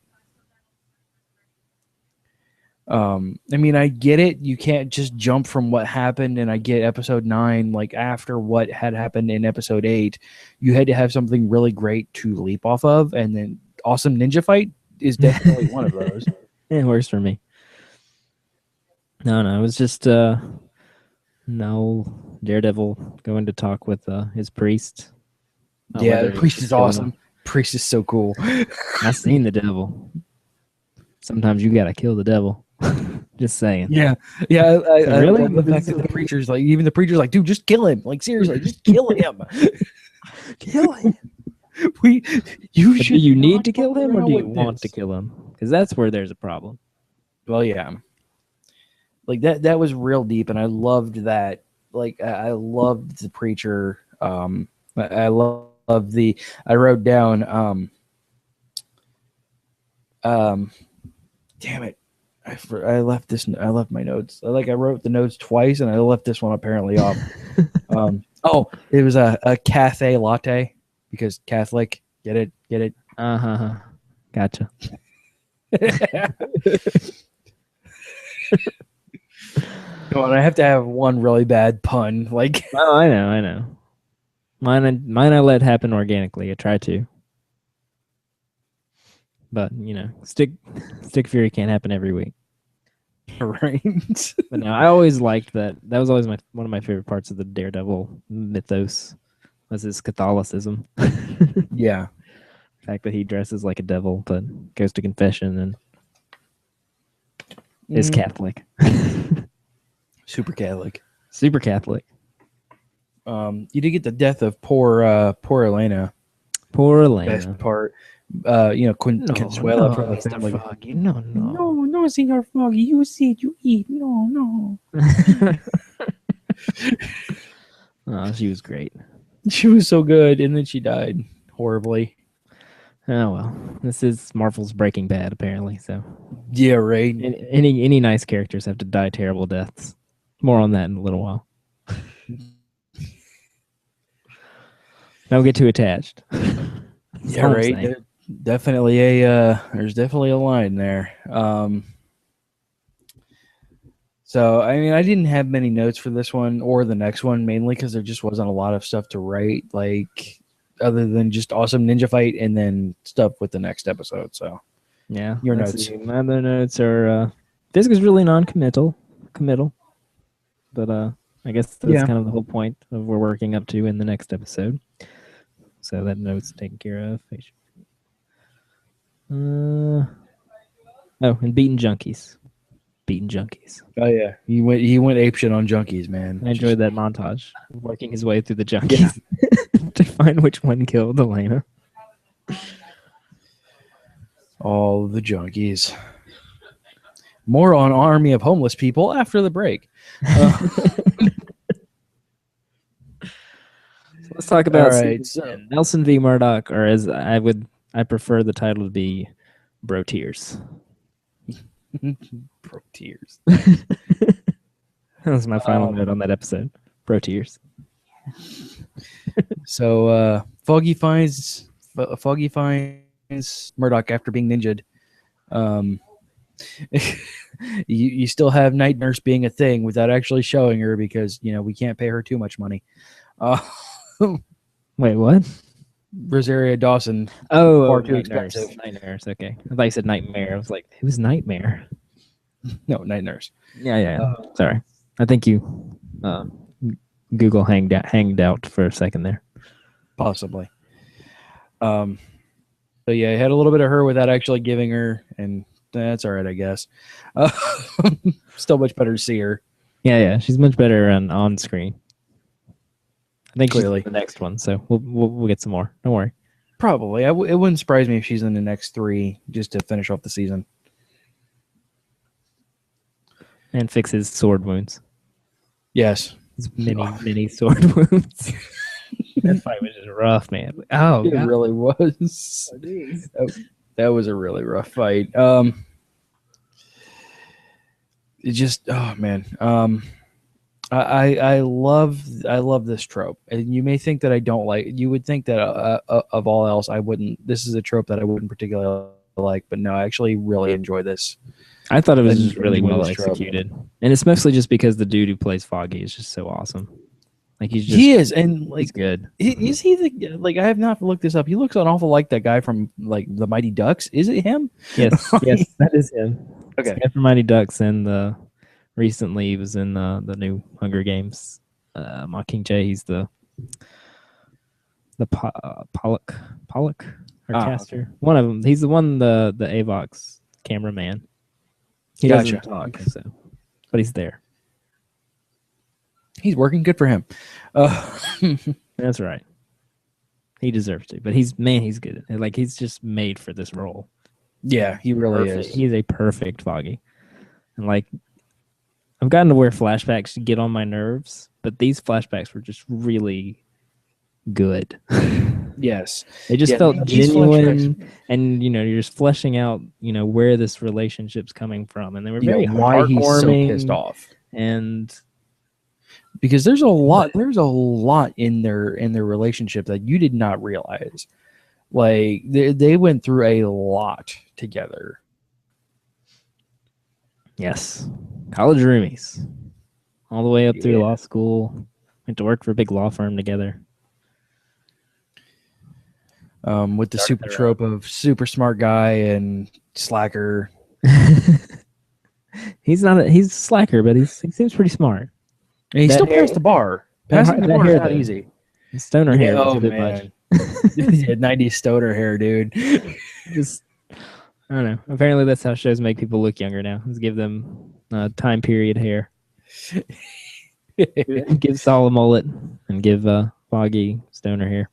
I mean, I get it. You can't just jump from what happened, and I get episode 9, like after what had happened in episode 8, you had to have something really great to leap off of, and then awesome ninja fight is definitely one of those. It works for me. No, it was just Daredevil going to talk with his priest. Yeah, the priest is awesome. Priest is so cool. I've seen the devil. Sometimes you gotta kill the devil. Just saying. Yeah. I really love the fact that the preacher's like, even the preacher's like, dude, just kill him. Like seriously, just kill him. Kill him. Do you need to kill him, or do you want to kill him? Because that's where there's a problem. Well, yeah. Like that was real deep, and I loved that. Like I loved the preacher. I love the. I wrote down. Damn it! I left this. I left my notes. I wrote the notes twice, and I left this one apparently off. Oh, it was a cafe latte because Catholic. Get it? Get it? Gotcha. Come on, I have to have one really bad pun. Like, Oh, I know. Mine I let happen organically. I try to. But, stick fury can't happen every week. right? But no, I always liked that. That was always one of my favorite parts of the Daredevil mythos was his Catholicism. The Yeah. fact that he dresses like a devil but goes to confession and is Catholic. Super Catholic. Super Catholic. You did get the death of poor Elena. Poor Elena. Best part. Consuela from the Mr. family. Foggy. No. No, Senor Foggy. You sit, you eat. No. Oh, she was great. She was so good, and then she died horribly. Oh well, this is Marvel's Breaking Bad apparently. So Yeah, right. any nice characters have to die terrible deaths. More on that in a little while. Don't get too attached. That's all I'm saying. There's definitely a line there. So I mean, I didn't have many notes for this one or the next one, mainly because there just wasn't a lot of stuff to write, like other than just awesome ninja fight and then stuff with the next episode. So Yeah, Your let's notes. see. My other notes are this is really committal, but I guess that's Yeah. kind of the whole point of we're working up to in the next episode. So that note's taken care of. And beating junkies. Oh yeah, he went apeshit on junkies, man. I enjoyed that montage, working his way through the junkies to find which one killed Elena. All the junkies. More on Army of Homeless People after the break. So let's talk about All right, season 10. Nelson v. Murdock, or as I prefer the title to be, Bro Tears. Bro tears. That was my final note on that episode. Bro Tears. So Foggy finds Murdock after being ninjaed. You still have Night Nurse being a thing without actually showing her because we can't pay her too much money. Wait, what? Rosaria Dawson. Oh, Far too Night expensive. Nurse. Night Nurse. Okay, I thought you said Nightmare. I was like, who's Nightmare? No, Night Nurse. Yeah. Sorry, I think you Google hanged out for a second there. Possibly. So yeah, I had a little bit of her without actually giving her, and that's all right, I guess. Still much better to see her. Yeah, she's much better on screen. I think Clearly. she's in the next one, so we'll get some more. Don't worry. Probably. It wouldn't surprise me if she's in the next 3 just to finish off the season. And fix his sword wounds. Yes. His many sword wounds. That fight was just rough, man. Oh, It God. really was. That was a really rough fight. It just, oh man. I love this trope, and you may think that I don't like. You would think that of all else, I wouldn't. This is a trope that I wouldn't particularly like, but no, I actually really enjoy this. I thought it was And- just really and well this trope. executed, and it's mostly just because the dude who plays Foggy is just so awesome. Like he's just He is, and like, he's good. is he the like? I have not looked this up. He looks an awful like that guy from like the Mighty Ducks. Is it him? Yes, that is him. Okay. It's the guy from Mighty Ducks, and recently he was in the new Hunger Games. Mockingjay. He's the Pollock or caster. Okay. One of them. He's the one the Avox cameraman. He Gotcha. doesn't talk, so but he's there. He's working. Good for him. That's right. He deserves to, but he's good. Like he's just made for this role. Yeah, he really Perfect. is. He's a perfect Foggy, and like I've gotten to where flashbacks get on my nerves, but these flashbacks were just really good. Yes. They just Yeah, felt these genuine, and you're just fleshing out where this relationship's coming from, and they were very why he's so heartwarming pissed off. and because there's a lot in their relationship that you did not realize. Like they went through a lot together. Yes. College roomies. All the way up through Yeah. law school. Went to work for a big law firm together. With the super trope of super smart guy and slacker. He's a slacker, but he seems pretty smart. And he That still hair- passed the bar. that Passing the hair, bar is not though. easy. His stoner Yeah, hair was oh a bit man. much. Yeah, 90s stoner hair, dude. Just, I don't know. Apparently, that's how shows make people look younger now. Is give them time period hair. Give Saul a mullet and give Foggy stoner hair.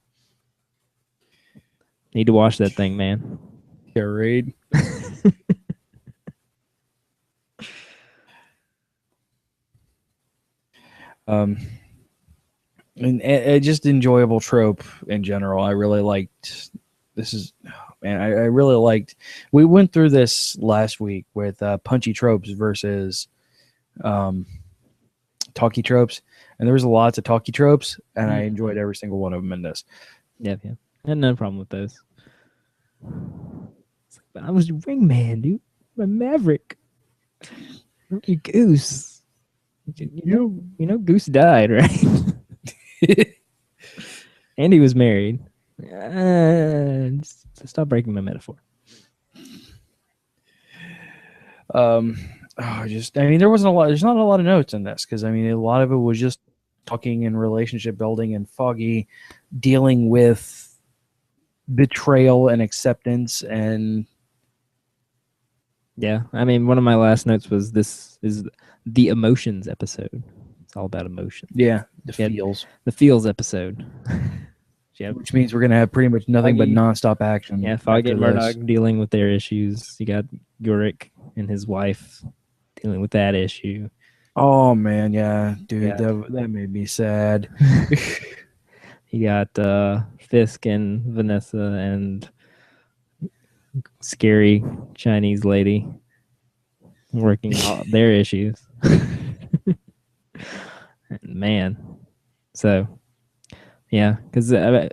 Need to wash that thing, man. Yeah, right. And just enjoyable trope in general. I really liked. This is, man, I really liked. We went through this last week with punchy tropes versus talky tropes, and there was lots of talky tropes, and I enjoyed every single one of them in this. Yeah. I had no problem with those. It's like, but I was your wingman, dude. I'm a maverick. I'm your goose. You know, Goose died, right? And he was married. Just stop breaking my metaphor. I mean, there wasn't a lot. There's not a lot of notes in this because I mean, a lot of it was just talking and relationship building and Foggy dealing with betrayal and acceptance and Yeah, I mean, one of my last notes was this is the emotions episode. It's all about emotion. the Yeah. feels, The feels episode. Yeah, which means we're gonna have pretty much nothing but Foggy- nonstop action. yeah. Foggy and after Murdock this. dealing with their issues. You got Yorick and his wife dealing with that issue. Oh man, yeah, dude, Yeah. that made me sad. You got Fisk and Vanessa and scary Chinese lady working all their issues. Man, so yeah, because I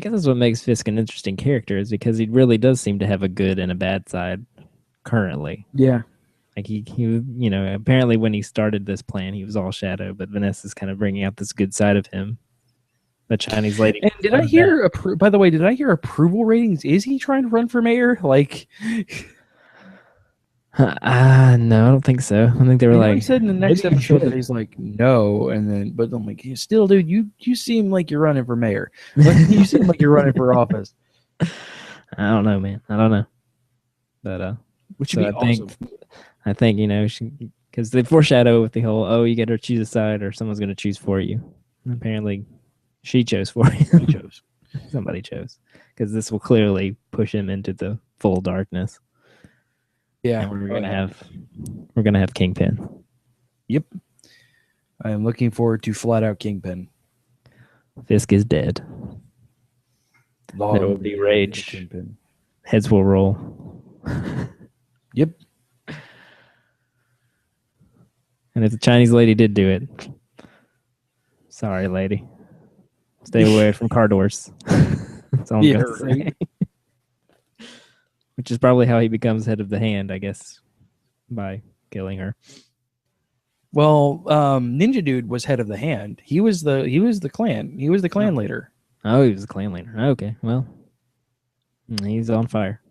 guess that's what makes Fisk an interesting character is because he really does seem to have a good and a bad side currently. Yeah, Like he you know, apparently when he started this plan, he was all shadow, but Vanessa's kind of bringing out this good side of him. The Chinese lady. and did I hear? By the way, did I hear approval ratings? Is he trying to run for mayor? Like, No, I don't think so. I think they were he like said in the next maybe you episode that should've. he's like no, and then but I'm like, still, dude, you seem like you're running for mayor. Like, you seem like you're running for office, I don't know, man. I don't know, but which would so be I awesome. think you know because they foreshadow with the whole you get to choose a side or someone's going to choose for you. And apparently, she chose for you. He chose. Somebody chose because this will clearly push him into the full darkness. Yeah, And we're gonna have Kingpin. Yep. I am looking forward to flat out Kingpin. Fisk is dead. Long There will be live rage. Kingpin. Heads will roll. Yep. And if the Chinese lady did do it, sorry, lady. Stay away from car doors. That's all I'm Yeah, gonna say. right. Which is probably how he becomes head of the hand, I guess, by killing her. Well, Ninja Dude was head of the hand. He was the clan. He was the clan leader. Oh, he was a clan leader. Okay, well, he's on fire.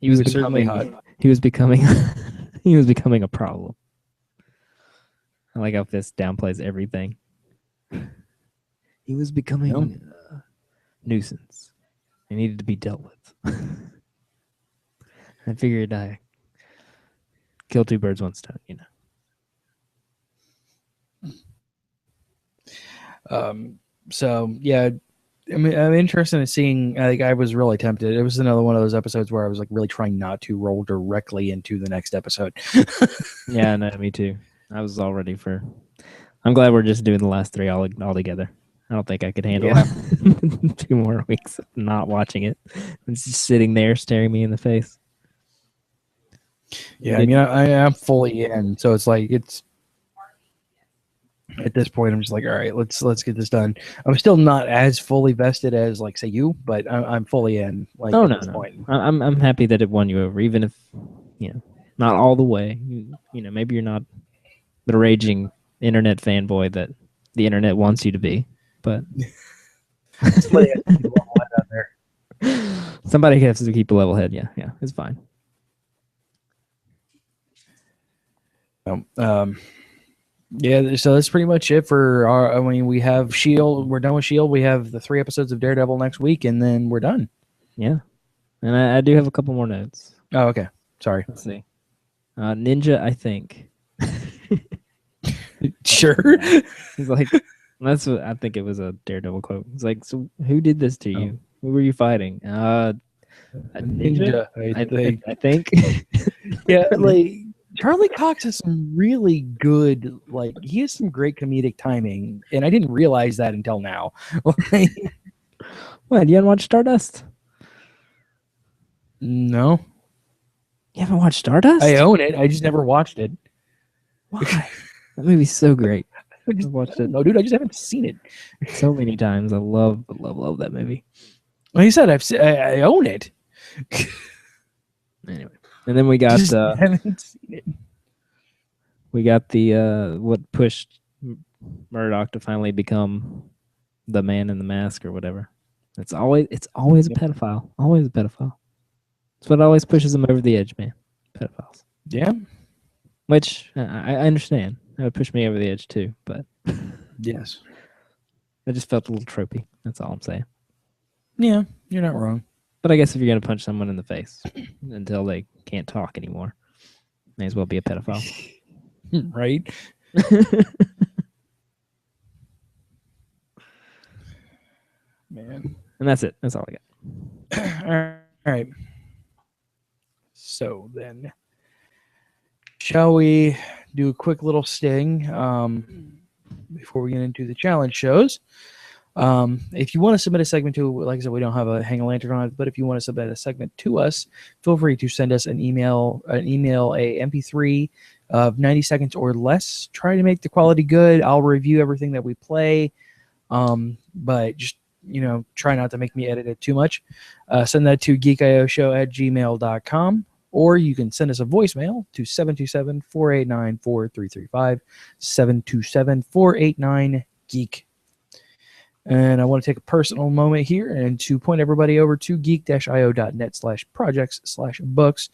He was certainly becoming hot. He was becoming he was becoming a problem. I like how Fisk downplays everything. He was becoming a nuisance. He needed to be dealt with. I figured I kill two birds, one stone, you know. So yeah, I mean, I'm interested in seeing. Like, I was really tempted. It was another one of those episodes where I was like really trying not to roll directly into the next episode. Yeah, no, me too. I was all ready for. I'm glad we're just doing the last three all together. I don't think I could handle 2 more weeks of not watching it. It's just sitting there staring me in the face. Yeah, I mean, I'm fully in, so it's like it's at this point. I'm just like, all right, let's get this done. I'm still not as fully vested as like say you, but I'm fully in. Like Oh at no, this no. point. I'm happy that it won you over, even if not all the way. Maybe you're not the raging internet fanboy that the internet wants you to be, but Somebody has to keep a level head out there. somebody has to keep a level head. Yeah, it's fine. Yeah, so that's pretty much it for our. I mean, we have Shield. We're done with Shield. We have the 3 episodes of Daredevil next week, and then we're done. Yeah, and I do have a couple more notes. Oh, okay. Sorry. Let's see. Ninja, I think. Sure. He's like, that's what I think it was a Daredevil quote. He's like, so who did this to you? Who were you fighting? A ninja, I think. Yeah, like Charlie Cox has some really good, like he has some great comedic timing, and I didn't realize that until now. What? You haven't watched Stardust? No, You haven't watched Stardust? I own it. I just never watched it. Why? That movie's so great. I just I've watched it No, dude, I just haven't seen it. so many times. I love that movie. Like you said, I own it. Anyway, and then we got Just haven't seen it. we got the what pushed Murdock to finally become the man in the mask or whatever. It's always a pedophile. Always a pedophile. It's what always pushes him over the edge, man. Pedophiles. Yeah. Which I understand. That would push me over the edge too, but Yes. I just felt a little tropey. That's all I'm saying. Yeah, you're not wrong. But I guess if you're gonna punch someone in the face until they can't talk anymore, may as well be a pedophile. Right? Man. And that's it. That's all I got. All right. So then, shall we do a quick little sting before we get into the challenge shows? If you want to submit a segment to, like I said, we don't have a hang a lantern on it, but if you want to submit a segment to us, feel free to send us an email, a MP3 of 90 seconds or less. Try to make the quality good. I'll review everything that we play, but just try not to make me edit it too much. Send that to geekioshow@gmail.com, or you can send us a voicemail to 727-489-4335, 727-489-GEEK. And I want to take a personal moment here and to point everybody over to geek-io.net/projects/books.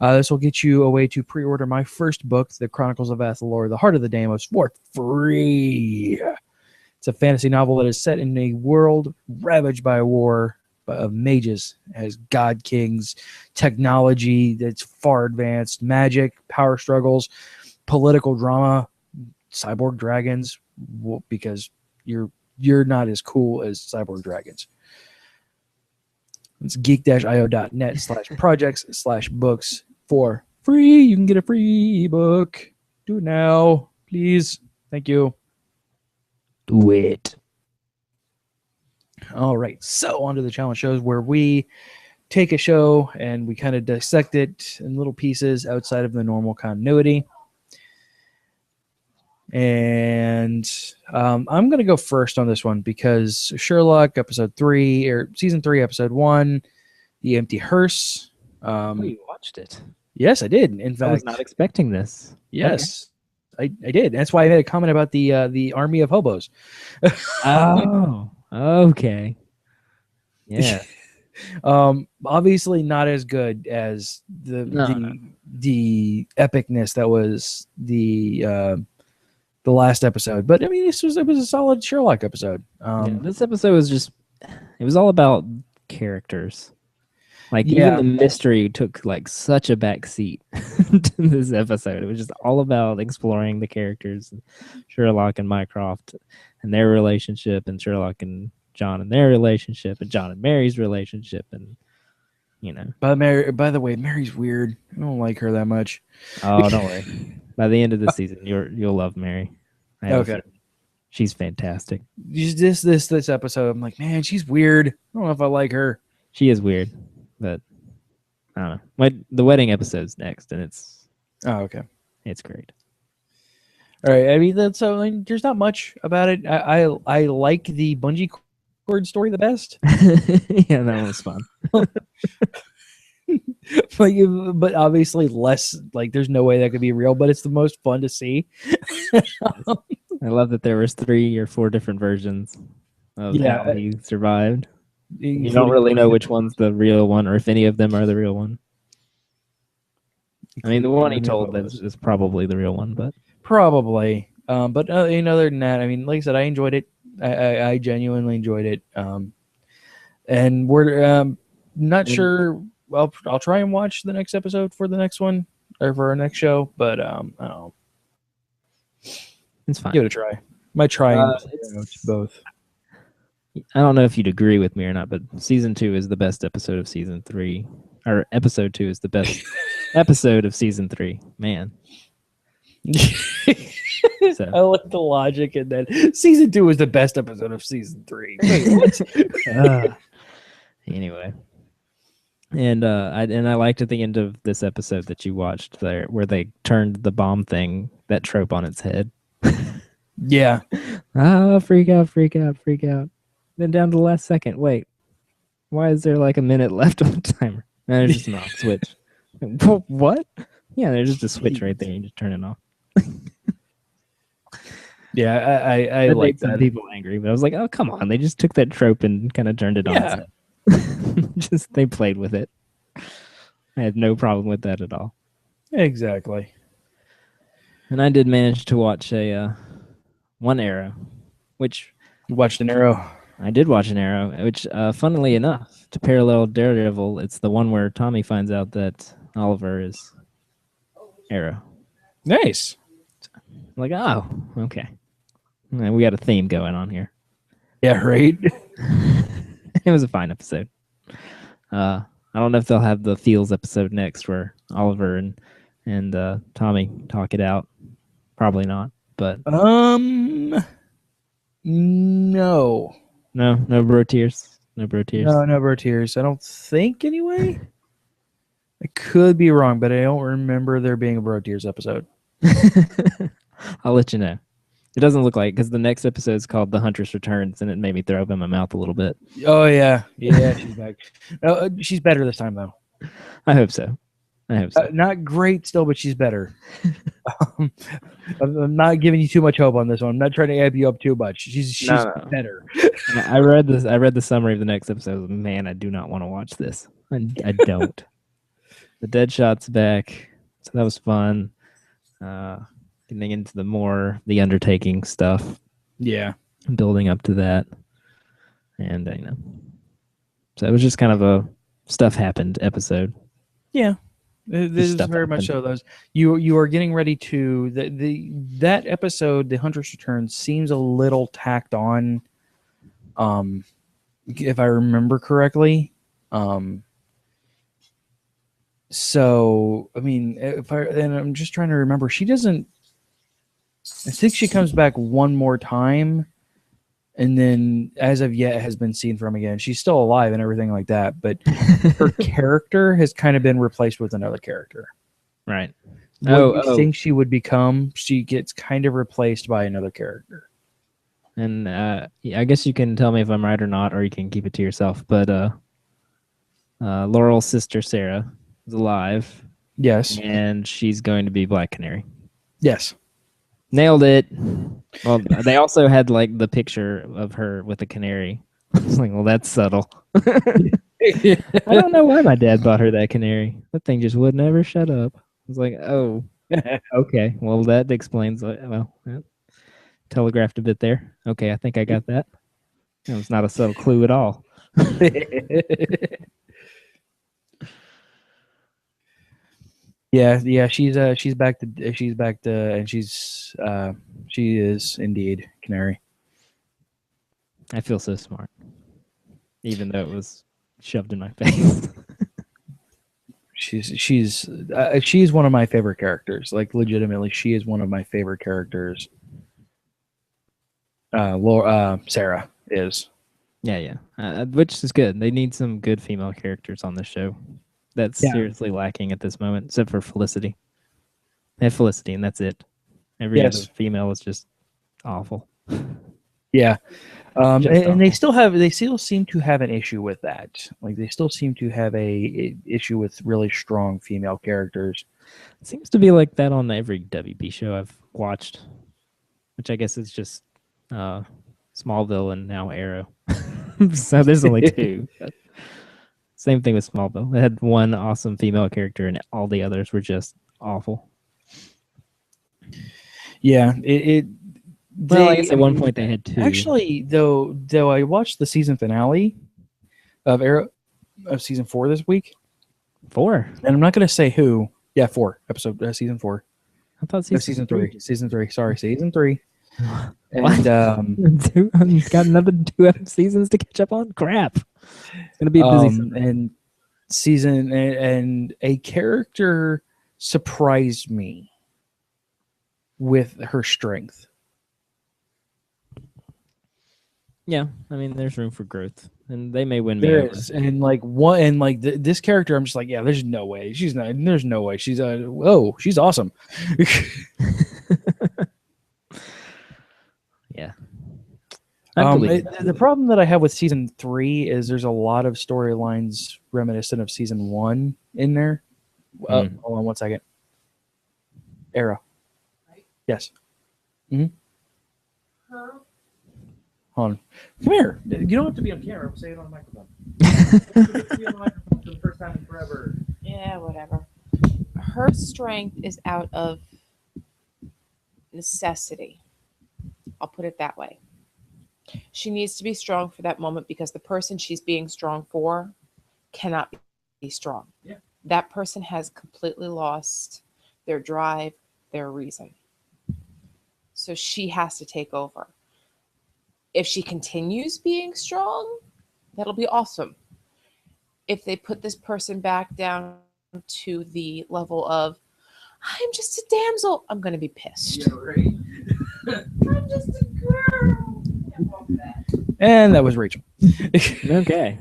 This will get you a way to pre-order my first book, The Chronicles of Athalor, The Heart of the Deimos, for free. It's a fantasy novel that is set in a world ravaged by a war of mages, has god kings, technology that's far advanced, magic, power struggles, political drama, cyborg dragons, because you're not as cool as cyborg dragons. It's geek-io.net/projects/books for free. You can get a free book. Do it now, please. Thank you. Do it. All right. So on to the challenge shows, where we take a show and we kind of dissect it in little pieces outside of the normal continuity. And I'm going to go first on this one because Sherlock episode 3 or season 3 episode 1, The Empty Hearse. You watched it. Yes, I did. In I fact, was not expecting this. yes, I did. That's why I made a comment about the army of hobos. Oh, okay. Yeah. Obviously not as good as the epicness that was the last episode, but I mean it was a solid Sherlock episode. This episode was it was all about characters. Like even the mystery took like such a back seat to this episode. It was just all about exploring the characters, Sherlock and Mycroft and their relationship, and Sherlock and John and their relationship, and John and Mary's relationship, and By the way, Mary's weird. I don't like her that much. Oh, don't worry. By the end of the season, you'll love Mary. Okay. She's fantastic. This episode, I'm like, man, she's weird. I don't know if I like her. She is weird, but I don't know. The wedding episode's next, and it's okay. great. All right. I mean, that's so. I mean, there's not much about it. I like the bungee cord story the best. Yeah, that one was fun. But obviously less. Like, there's no way that could be real. But it's the most fun to see. I love that there was 3 or 4 different versions of how he survived. You don't really know which one's the real one, or if any of them are the real one. I mean, the one he told is probably the real one, but probably. But other than that, I mean, like I said, I enjoyed it. I genuinely enjoyed it. And we're not sure. Well, I'll try and watch the next episode for the next one or for our next show. But I don't know. It's fine. Give it a try. Might try and both. I don't know if you'd agree with me or not, but season 2 is the best episode of season 3. Or episode 2 is the best episode of season 3. Man. So. I like the logic in that. Season 2 was the best episode of season 3. Wait, what? Anyway. And I liked at the end of this episode that you watched there where they turned the bomb thing, that trope, on its head. Yeah. Freak out, freak out, freak out. Then down to the last second. Wait, why is there like a minute left on the timer? And there's just an off switch. What? Yeah, there's just a switch right there. You just turn it off. Yeah, I that like made some that. people angry, but I was like, oh, come on. They just took that trope and kind of turned it on. Just they played with it. I had no problem with that at all. Exactly. And I did manage to watch one Arrow, which you watched an Arrow. I did watch an Arrow, which, funnily enough, to parallel Daredevil, it's the one where Tommy finds out that Oliver is Arrow. Nice. I'm like, oh, okay. We got a theme going on here. Yeah, right. It was a fine episode. I don't know if they'll have the Feels episode next where Oliver and Tommy talk it out. Probably not, but no. No bro tears. No bro tears. No bro tears. I don't think anyway. I could be wrong, but I don't remember there being a bro tears episode. I'll let you know. It doesn't look like, because the next episode is called The Huntress Returns, and it made me throw up in my mouth a little bit. Oh yeah, she's back. She's better this time though. I hope so. Not great still, but she's better. I'm not giving you too much hope on this one. I'm not trying to amp you up too much. She's better. I read the summary of the next episode. Man, I do not want to watch this. I don't. The Deadshot's back, so that was fun. Getting into the Undertaking stuff. Yeah. Building up to that. And, so it was just kind of a stuff happened episode. Yeah. This is very much so. Those you are getting ready to that episode, The Huntress Returns, seems a little tacked on, if I remember correctly. So I mean, I'm just trying to remember. She doesn't. I think she comes back one more time, and then as of yet has been seen from again. She's still alive and everything like that, but her character has kind of been replaced with another character. Right. What you think she would become, she gets kind of replaced by another character. And I guess you can tell me if I'm right or not, or you can keep it to yourself. But Laurel's sister Sarah is alive. Yes. And she's going to be Black Canary. Yes. Nailed it. Well, they also had like the picture of her with the canary. I was like, well, that's subtle. I don't know why my dad bought her that canary. That thing just would never shut up. I was like, oh, okay. Well, that explains. Telegraphed a bit there. Okay, I think I got that. It was not a subtle clue at all. Yeah, she's back to, and she is indeed Canary. I feel so smart, even though it was shoved in my face. She's one of my favorite characters. Like, legitimately, she is one of my favorite characters. Sarah is. Yeah, which is good. They need some good female characters on this show. that's Yeah. seriously lacking at this moment, except for Felicity. They have Felicity, and that's it. Every Yes. other female is just awful. Yeah. Just And they awful. they still seem to have an issue with that. Like they still seem to have a issue with really strong female characters. It seems to be like that on every WB show I've watched, which I guess is just Smallville and now Arrow. So there's only two. But same thing with Smallville. It had one awesome female character, and all the others were just awful. Yeah, Well, I guess at one point they had two. Actually, though I watched the season finale of Arrow of season 4 this week, 4. and I'm not going to say who. Yeah, 4 episode season 4. I thought Season 3. Season 3. Sorry, season 3. What? And Got another 2 seasons to catch up on. Crap! It's gonna be a busy summer. and season and a character surprised me with her strength. Yeah, I mean, there's room for growth, and they may win me There over. is, and like one, and like this character, I'm just like, yeah, there's no way she's not. There's no way she's. She's awesome. Yeah. I believe The problem that I have with season 3 is there's a lot of storylines reminiscent of season 1 in there. Hold on 1 second. Arrow. Yes. Mm-hmm. Hold on. Come here. You don't have to be on camera. Say it on the microphone. Be on the microphone for the first time in forever. Yeah, whatever. Her strength is out of necessity. I'll put it that way. She needs to be strong for that moment because the person she's being strong for cannot be strong. Yeah. That person has completely lost their drive, their reason. So she has to take over. If she continues being strong, that'll be awesome. If they put this person back down to the level of, I'm just a damsel, I'm going to be pissed. Yeah, right. I'm just a girl. And that was Rachel. Okay.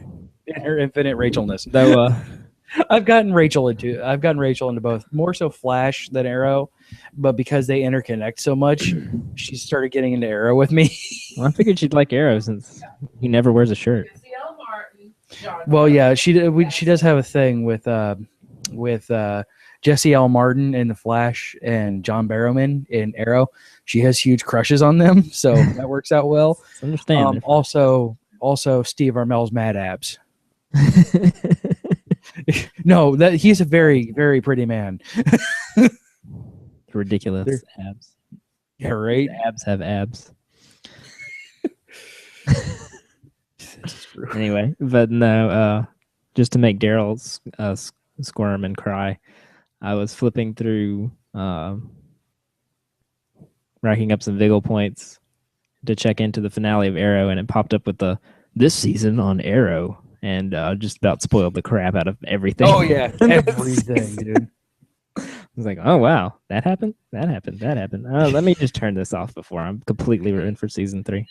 In her infinite Rachelness. Though, I've gotten Rachel into both, more so Flash than Arrow, but because they interconnect so much, she started getting into Arrow with me. well, I figured she'd like Arrow since he never wears a shirt. Well, yeah, she does have a thing with Jesse L. Martin in The Flash and John Barrowman in Arrow. She has huge crushes on them, so that works out well. Understand. Also Steve Armel's mad abs. No, that he's a very, very pretty man. Ridiculous abs. Yeah, right. Abs have abs. Anyway, but no, just to make Daryl squirm and cry, I was flipping through, racking up some Vigil points to check into the finale of Arrow, and it popped up with this season on Arrow, and just about spoiled the crap out of everything. Oh yeah, everything, dude. I was like, oh wow, that happened. Let me just turn this off before I'm completely ruined for season 3.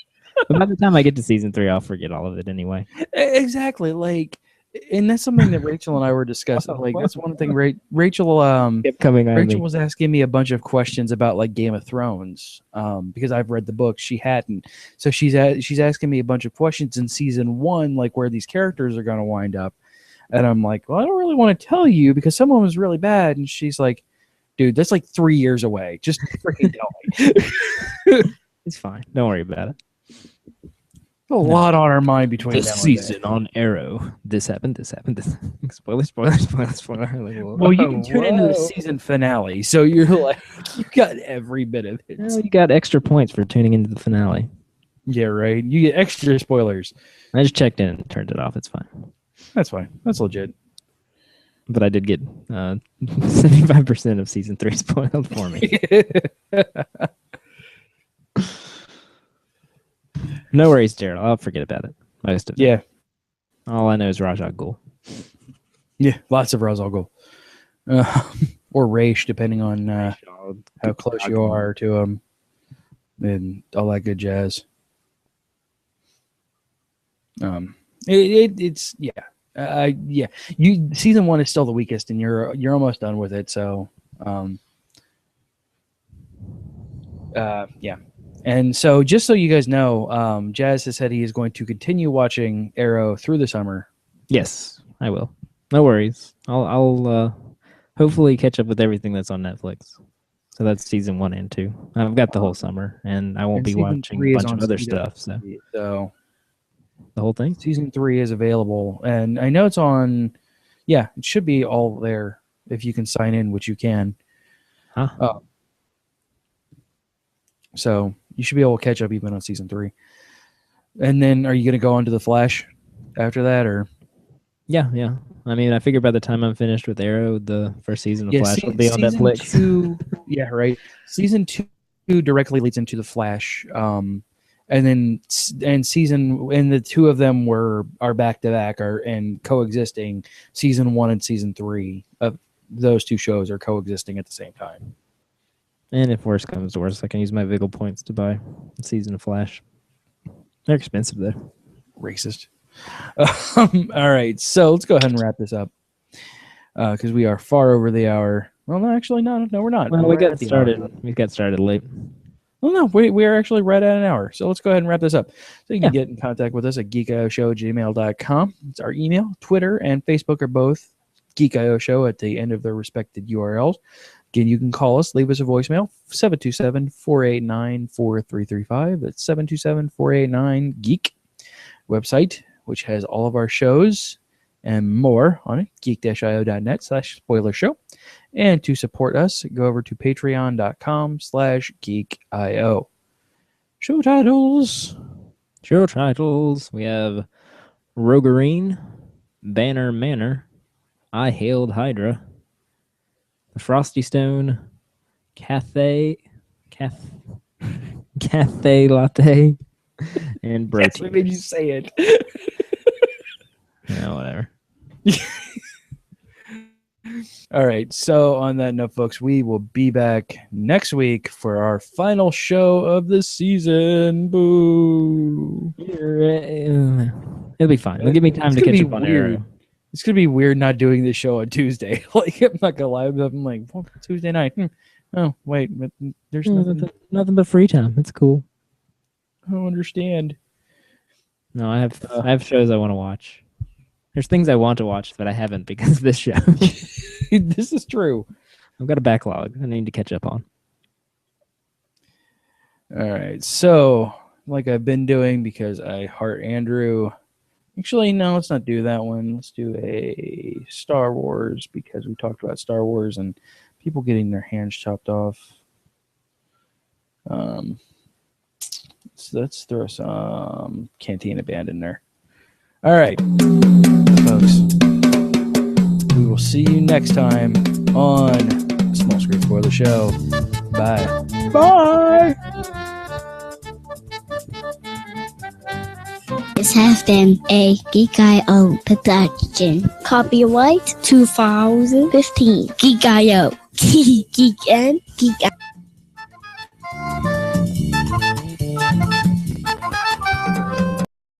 But by the time I get to season 3, I'll forget all of it anyway. Exactly, like, and that's something that Rachel and I were discussing. Like, that's one thing. Rachel Kept coming on Rachel me. was asking me a bunch of questions about like Game of Thrones, because I've read the book. She hadn't, so she's asking me a bunch of questions in season 1, like where these characters are going to wind up, and I'm like, well, I don't really want to tell you because someone was really bad, and she's like, dude, that's like 3 years away. Just freaking tell me. It's fine. Don't worry about it. A lot on our mind between This now and season then. on Arrow, this happened. Spoiler. Like, Well, you can tune into the season finale, so you're like, you got every bit of it. Well, you got extra points for tuning into the finale. Yeah, right. You get extra spoilers. I just checked in and turned it off. It's fine. That's fine. That's legit. But I did get 75% of season 3 spoiled for me. No worries, Daryl. I'll forget about it. Most of it. Yeah. All I know is Ra's al Ghul. Yeah, lots of Ra's al Ghul. Or Raish, depending on how close you are to him and all that good jazz. It's yeah. Yeah, season 1 is still the weakest, and you're almost done with it. So, yeah. And so, just so you guys know, Jazz has said he is going to continue watching Arrow through the summer. Yes, I will. No worries. I'll hopefully catch up with everything that's on Netflix. So that's season 1 and 2. I've got the whole summer, and I won't And be season watching 3 a is bunch on of other CW, stuff. So So the whole thing. season 3 is available, and I know it's on. Yeah, it should be all there if you can sign in, which you can. Huh? So you should be able to catch up even on season 3. And then, are you going to go on to the Flash after that, or? Yeah. I mean, I figure by the time I'm finished with Arrow, the first season of Flash will be on season Netflix. 2, yeah, right. Season 2 directly leads into the Flash, and then the two of them are back to back and coexisting. Season 1 and season 3 of those two shows are coexisting at the same time. And if worse comes to worse, I can use my Vigil points to buy a season of Flash. They're expensive though. Racist. All right, so let's go ahead and wrap this up because we are far over the hour. Well, no, actually, no, we're not. Well, We're we right got at the started. hour. We got started late. Well, no, we are actually right at an hour. So let's go ahead and wrap this up. So you can get in contact with us at geekioshow@gmail.com. It's our email. Twitter and Facebook are both Geek.io Show at the end of their respected URLs. Again, you can call us, leave us a voicemail, 727-489-4335. That's 727-489-GEEK. Website, which has all of our shows and more on it, geek-io.net/spoiler-show. And to support us, go over to patreon.com/geekio. Show titles. We have Rogarine, Banner Manor, I Hailed Hydra, The Frosty Stone, Cathay Latte, and Bro That's what made you say it. Yeah, whatever. All right. So on that note, folks, we will be back next week for our final show of the season. Boo. It'll be fine. It'll give me time to catch up on Arrow. It's gonna be weird not doing this show on Tuesday. Like, I'm not gonna lie. I'm like, well, Tuesday night. Oh wait, there's Nothing but free time. It's cool. I don't understand. No, I have shows I want to watch. There's things I want to watch that I haven't because of this show. This is true. I've got a backlog I need to catch up on. All right. So, like I've been doing because I heart Andrew. Actually, no, let's not do that one. Let's do a Star Wars because we talked about Star Wars and people getting their hands chopped off. So let's throw some Cantina Band in there. All right, folks. We will see you next time on Small Screen Spoiler Show. Bye. Bye. This has been a Geek.io production. Copyright 2015. Geek.io. Geek and Geek.